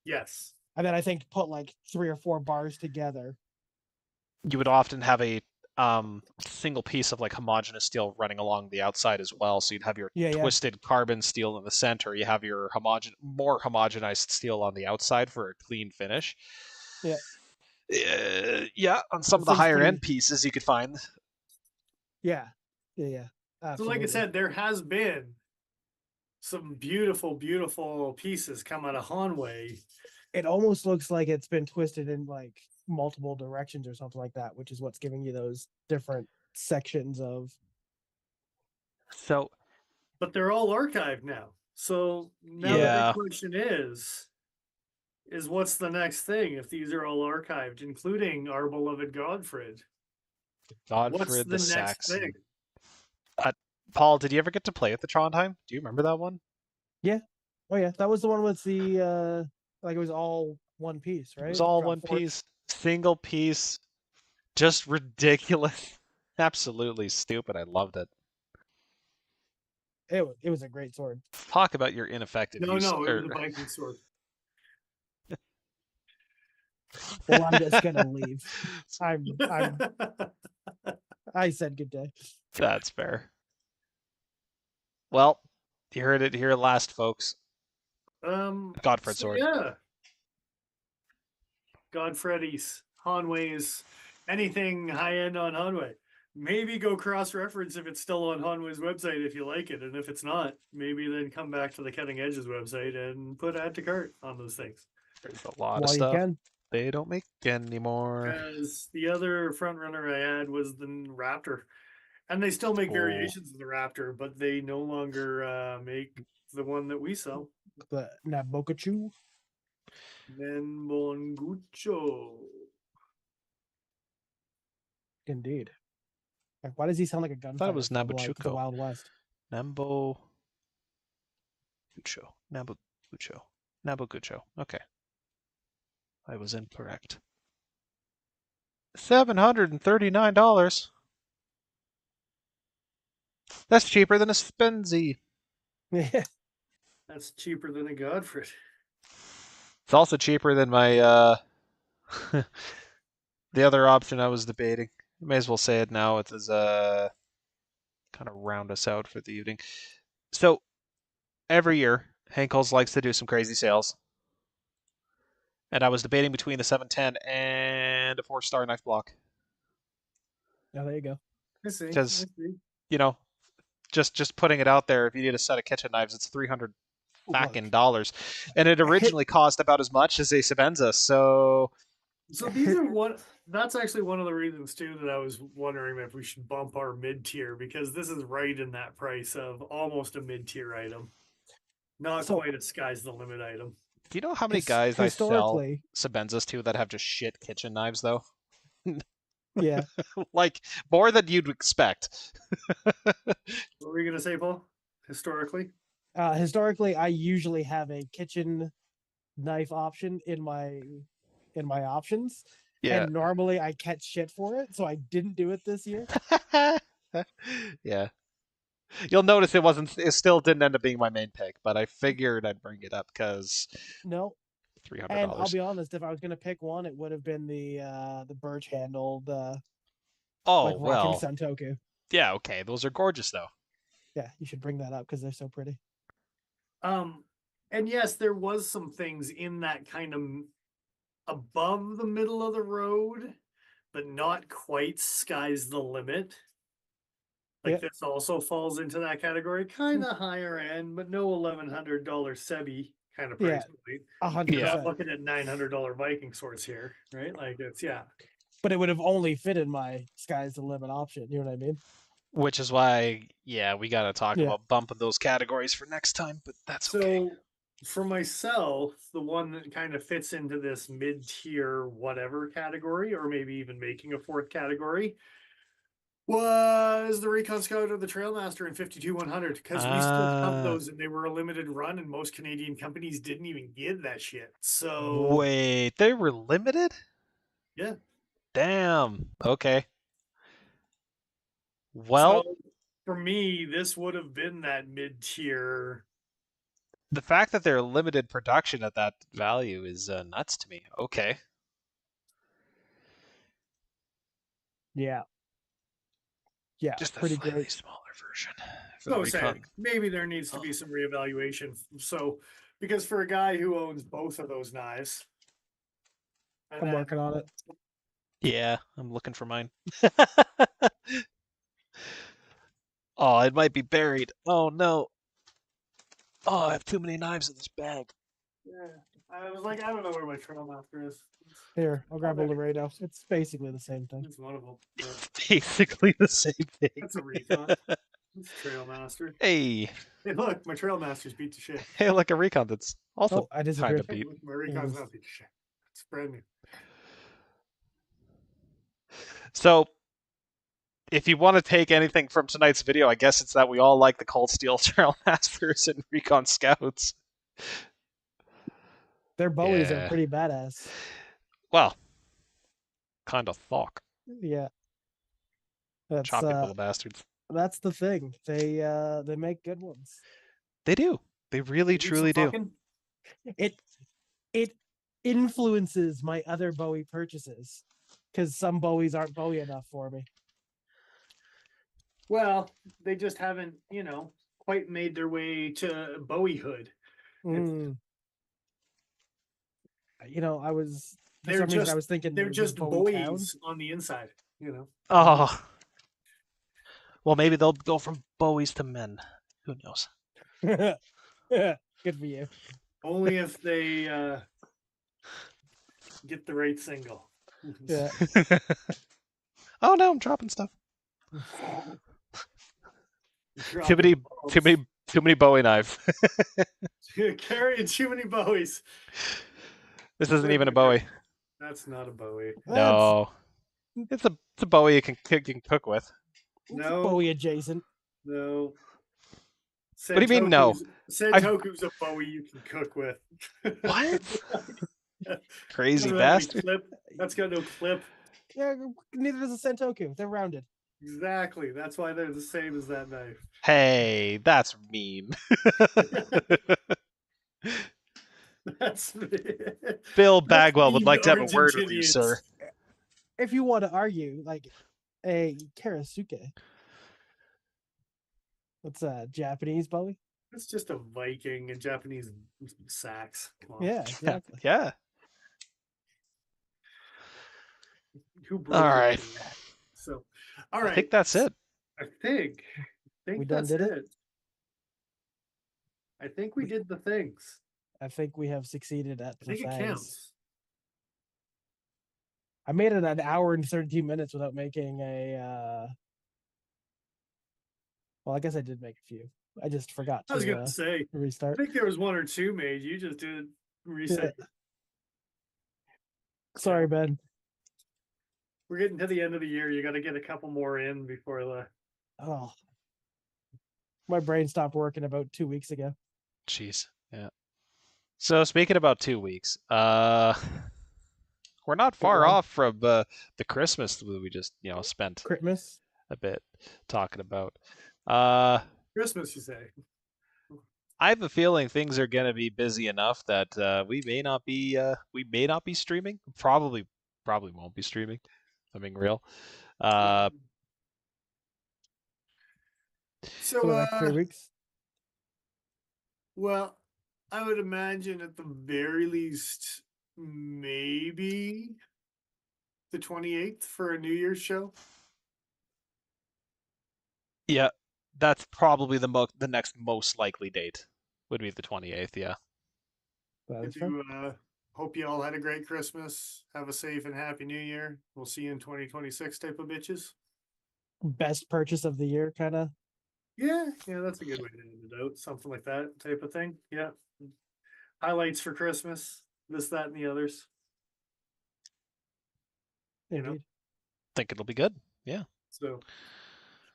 Yes. and then I think put like 3 or 4 bars together. You would often have a single piece of like homogeneous steel running along the outside as well. So you'd have your Yeah, yeah. twisted carbon steel in the center. You have your more homogenized steel on the outside for a clean finish. Yeah. Yeah, on some That of the thing's higher pretty- end pieces you could find. Yeah. So, like I Absolutely. said, there has been some beautiful, beautiful pieces come out of Hanway. It almost looks like it's been twisted in like multiple directions or something like that, which is what's giving you those different sections of. So But they're all archived now. So now the Yeah. big question is what's the next thing if these are all archived, including our beloved Godfred? What's Godfred the the next Saxon. thing? Paul, did you ever get to play at the Trondheim? Do you remember that one? Oh yeah, that was the one with the like it was all one piece, right? It was all Got one four- piece, single piece, just ridiculous, absolutely stupid. I loved it. It was a great sword. Talk about your ineffective No, use. no, it was a Viking sword. Well, I'm just gonna leave. I said good day. That's fair. Well, you heard it here last, folks. Godfred so sword. Yeah. Godfreddy's, Hanway's, anything high end on Hanway. Maybe go cross reference if it's still on Hanway's website if you like it. And if it's not, maybe then come back to the Cutting Edges website and put add to cart on those things. There's a lot of While you stuff can. they don't make anymore. Because the other front runner I had was the Raptor. And they still make Oh. variations of the Raptor, but they no longer make the one that we sell. The Nabokachu. Then Mongucho. Indeed. Like, why does he sound like a gunfighter? was from, like, Nabuchuko. the Wild West. Nambo Gucho. Nabogucho. Nabogucho. Okay. I was incorrect. $739. That's cheaper than a Spenzy. Yeah. That's cheaper than a Godfred. It's also cheaper than my the other option I was debating. May as well say it now. It is kind of round us out for the evening. So every year, Henkel's likes to do some crazy sales. And I was debating between the 710 and a 4-star knife block. Oh, there you go. I see. Because- I see. You know, just putting it out there, if you need a set of kitchen knives, it's $300 Look, in dollars. And it originally cost about as much as a Sabenza, so So these are one. That's actually one of the reasons too that I was wondering if we should bump our mid tier because this is right in that price of almost a mid tier item, not So- quite a sky's the limit item. do you know how many guys I sell historically, Sabenzas to that have just shit kitchen knives though? yeah. Like more than you'd expect. What were you gonna say, Paul? Historically, Historically, I usually have a kitchen knife option in my options, Yeah. and normally I catch shit for it, so I didn't do it this year. Yeah. You'll notice it still didn't end up being my main pick, but I figured I'd bring it up because No, $300. and I'll be honest, if I was gonna pick one, it would have been the birch handled Oh like Rockin' well. Santoku. Yeah, okay. Those are gorgeous though. Yeah, you should bring that up because they're so pretty. and yes, there was some things in that kind of above the middle of the road, but not quite sky's the limit. Like Yeah. this also falls into that category, kind of higher end, but no $1,100 Sebi kind of price Yeah. point. 100%. You're not looking at $900 Viking swords here, right? Like it's but it would have only fit in my sky's the limit option. You know what I mean? Which is why, yeah, we got to talk Yeah. about bumping those categories for next time, but that's okay. So for myself, the one that kind of fits into this mid-tier whatever category, or maybe even making a fourth category, was the Recon Scout or the Trailmaster in 52-100, because we still have those and they were a limited run and most Canadian companies didn't even give that shit. So Wait, they were limited? yeah. Damn. Okay. Well, So for me, this would have been that mid-tier. the fact that they're limited production at that value is nuts to me. Okay. Yeah. Yeah. Just a pretty slightly great. smaller version. For So the Recon. saying maybe there needs to be some reevaluation. So because for a guy who owns both of those knives, and I'm then working on it. Yeah, I'm looking for mine. Oh, it might be buried. Oh no. Oh, I have too many knives in this bag. yeah, I was like, I don't know where my Trailmaster is. Here, I'll grab a Laredo. It's basically the same thing. It's one of them. Yeah, It's basically the same thing. that's a Recon. It's Trailmaster. Hey, Hey, look, my Trailmaster's beat to shit. hey, like a Recon that's also Oh, I kind disagree. of beat. My Recon's not beat to shit. It's brand new. So, if you want to take anything from tonight's video, I guess it's that we all like the Cold Steel Trailmasters and Recon Scouts. Their Bowies Yeah. are pretty badass. Well, kind of thok. Yeah. That's Choppy little bastards. that's the thing. They make good ones. They do. They really, Do some truly do. fucking- It influences my other Bowie purchases because some Bowies aren't Bowie enough for me. Well, they just haven't, quite made their way to Bowiehood. Mm. I was for They're some reason I just- was thinking They're it was just Bowie Town. Bowies on the inside, Oh. Well, maybe they'll go from Bowies to men. Who knows? Good for you. Only if they get the right single. Yeah. Oh no, I'm dropping stuff. Drop Too many, the too balls. many, too many Bowie knives. Carrying too many Bowies. This isn't even a Bowie. That's not a Bowie. No, it's a Bowie you can cook with. No. Bowie adjacent. No. What do you mean, no? Sentoku's a Bowie you can cook with. What? Crazy Doesn't have any bastard. clip. That's got no clip. Yeah, neither does a Sentoku. They're rounded. Exactly. That's why they're the same as that knife. Hey, that's mean. That's Bill That's Bagwell would mean like to have a word with you, Argentinians. sir. If you want to argue, like a Karasuke. That's a Japanese Bowie. It's just a Viking and Japanese sax. Come on. Yeah, exactly. Yeah. Who broke All your right. thing? So, all right. I think that's it. I think We done that's did it? it. I think we did the things. I think we have succeeded at I think the it fangs. counts. I made it an hour and 13 minutes without making a. Well, I guess I did make a few. I just forgot I was to gonna say, I restart. think there was one or two made. You just did reset. Sorry, Ben. We're getting to the end of the year. You got to get a couple more in before the. Oh, my brain stopped working about 2 weeks ago. Jeez. Yeah. So speaking about 2 weeks, we're not far one. off from the Christmas that we just spent Christmas. a bit talking about. Christmas, you say? I have a feeling things are going to be busy enough that we may not be streaming. Probably won't be streaming. If I'm being real. For the next 3 weeks. Well, I would imagine at the very least, maybe the 28th for a New Year's show. Yeah, that's probably the next most likely date. Would be the 28th. Yeah. That is Could fair. do Hope you all had a great Christmas. Have a safe and happy New Year. We'll see you in 2026 type of bitches. Best purchase of the year, kind of. Yeah, that's a good way to end it out. Something like that type of thing. Yeah. Highlights for Christmas, this, that, and the others. You know. Think it'll be good. Yeah. So,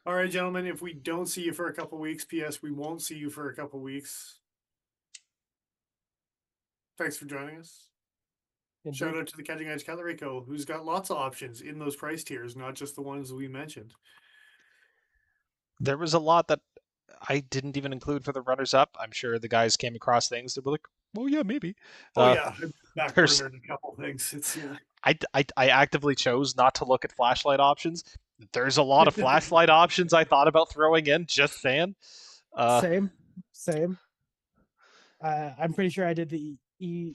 all right, gentlemen, if we don't see you for a couple weeks, P.S., we won't see you for a couple weeks. Thanks for joining us. Indeed. Shout out to the Cutting Edge Cutlery Co., who's got lots of options in those price tiers, not just the ones we mentioned. There was a lot that I didn't even include for the runners up. I'm sure the guys came across things that were like, "Oh yeah, maybe." Oh yeah, there's- backburnered a couple things. It's I actively chose not to look at flashlight options. There's a lot of flashlight options I thought about throwing in. Just saying. Same. I'm pretty sure I did the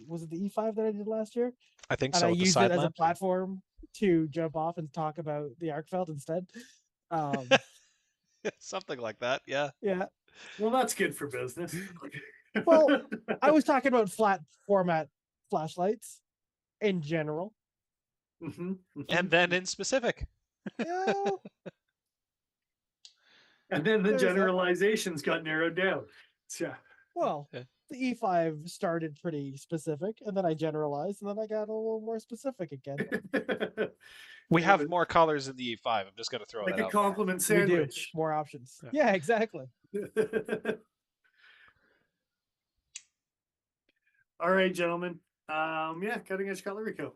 was it the E5 that I did last year? I think And so. I With the used side it as a lamp. platform to jump off and talk about the Arkfeld instead. Something like that. Yeah. Yeah. well, that's good for business. Well, I was talking about flat format flashlights in general. And then in specific. Yeah. And then the There's that. generalizations got narrowed down. Yeah. Well, Yeah. the E5 started pretty specific, and then I generalized, and then I got a little more specific again. We Yeah, have but more colors in the E5. I'm just going to throw like that a out. compliment We do sandwich. more options. Yeah. Yeah, exactly. All right, gentlemen. Yeah, Cutting Edge Cutlery Co.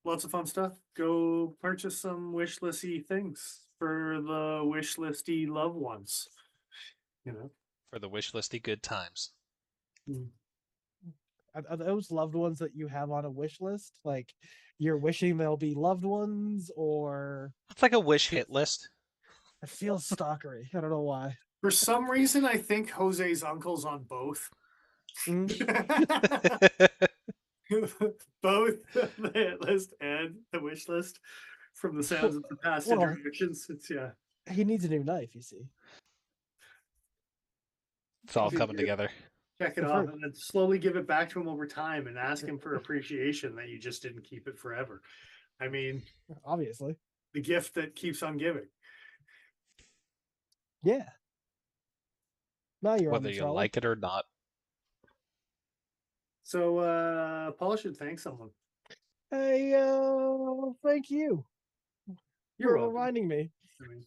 Lots of fun stuff. Go purchase some wish listy things for the wish listy loved ones. You know. For the wish listy good times. Are those loved ones that you have on a wish list? Like you're wishing they'll be loved ones, or It's like a wish hit list. it feels stalkery. I don't know why. For some reason, I think Jose's uncle's on both. Both the hit list and the wish list from the sounds of the past Well, interactions. It's He needs a new knife, you see. It's all coming together. check it off and then slowly give it back to him over time and ask him for appreciation that you just didn't keep it forever. I mean, Obviously. the gift that keeps on giving. Yeah. Now you're on Whether the you trolley. like it or not. So Paul should thank someone. Hey, thank you You're for welcome. reminding me I mean,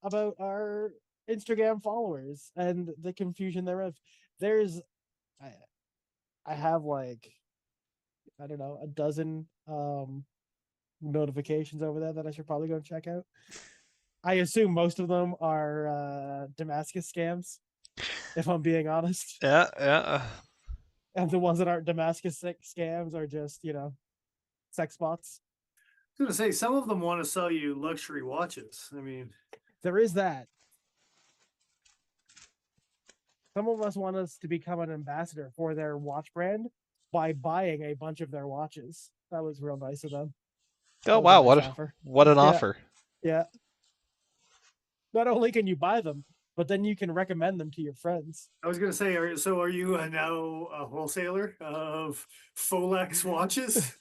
about our Instagram followers and the confusion thereof. There's, I have like, I don't know, a dozen notifications over there that I should probably go check out. I assume most of them are Damascus scams, if I'm being honest. Yeah. And the ones that aren't Damascus scams are just, sex bots. I was gonna say some of them want to sell you luxury watches. I mean, There is that. Some of us want us to become an ambassador for their watch brand by buying a bunch of their watches. That was real nice of them. Oh wow, nice what an Yeah. offer. Yeah. Not only can you buy them, but then you can recommend them to your friends. I was gonna say, are you now a wholesaler of Folex watches?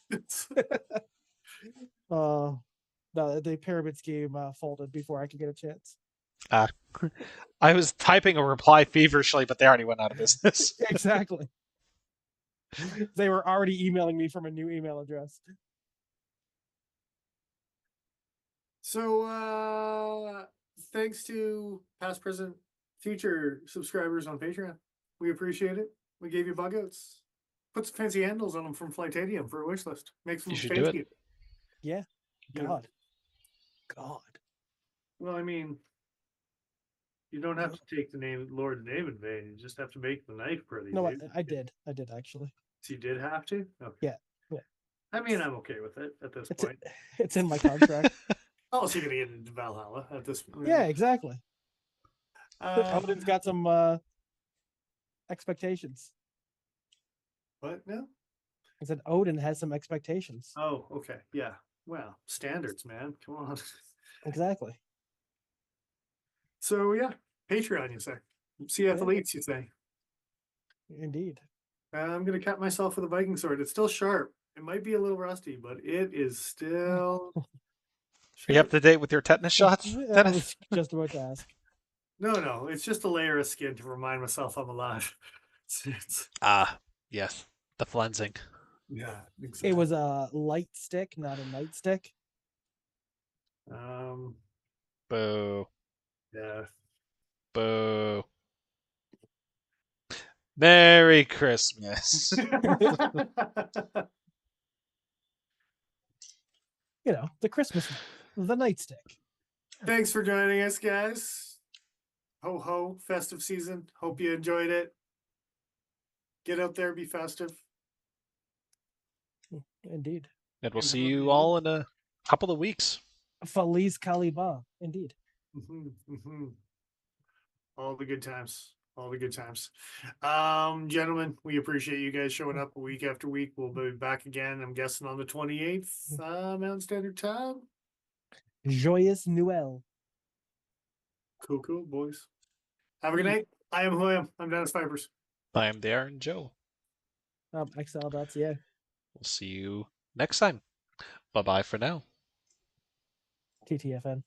No, the pyramid scheme folded before I could get a chance. I was typing a reply feverishly, but they already went out of business. Exactly. They were already emailing me from a new email address. So thanks to past, present, future subscribers on Patreon. We appreciate it. We gave you bug outs. Put some fancy handles on them from Flightadium for a wish list. Make some You should do fancy. it. Yeah. Yeah. God. Well, I mean, you don't have to take the name Lord and name in vain. You just have to make the knife pretty. No, dude. I did actually. So you did have to? Okay. Yeah. I mean, I'm okay with it at this point. It's in my contract. Oh, so you're gonna get into Valhalla at this point. Yeah, exactly. Odin's Uh, got some expectations. what now? I said Odin has some expectations. Oh, okay. Yeah. Well, standards, man. Come on. Exactly. So yeah, Patreon, you say. CF Yeah. Elites, you say. Indeed. I'm gonna cut myself with a Viking sword. It's still sharp. It might be a little rusty, but it is still Are you up sharp. to date with your tetanus shots, I Dennis? was just about to ask. No, it's just a layer of skin to remind myself I'm alive. It's Ah, yes. The flensing. yeah, It exactly. was a light stick, not a nightstick. Um, Boo. yeah. Boo. Merry Christmas. You know, the Christmas one, the nightstick. Thanks for joining us, guys. Ho ho, festive season. Hope you enjoyed it. Get out there, be festive. Indeed. And we'll And see have a you good all in a couple of weeks. Feliz Caliban. Indeed. All the good times. All the good times. Gentlemen, we appreciate you guys showing up week after week. We'll be back again, I'm guessing, on the 28th, Mountain Standard Time. Joyous Noel. Cool, boys. Have a good night. I am who I am. I'm Dennis Fibers. I am the Iron Joe. XL.ca. We'll see you next time. Bye bye for now. TTFN.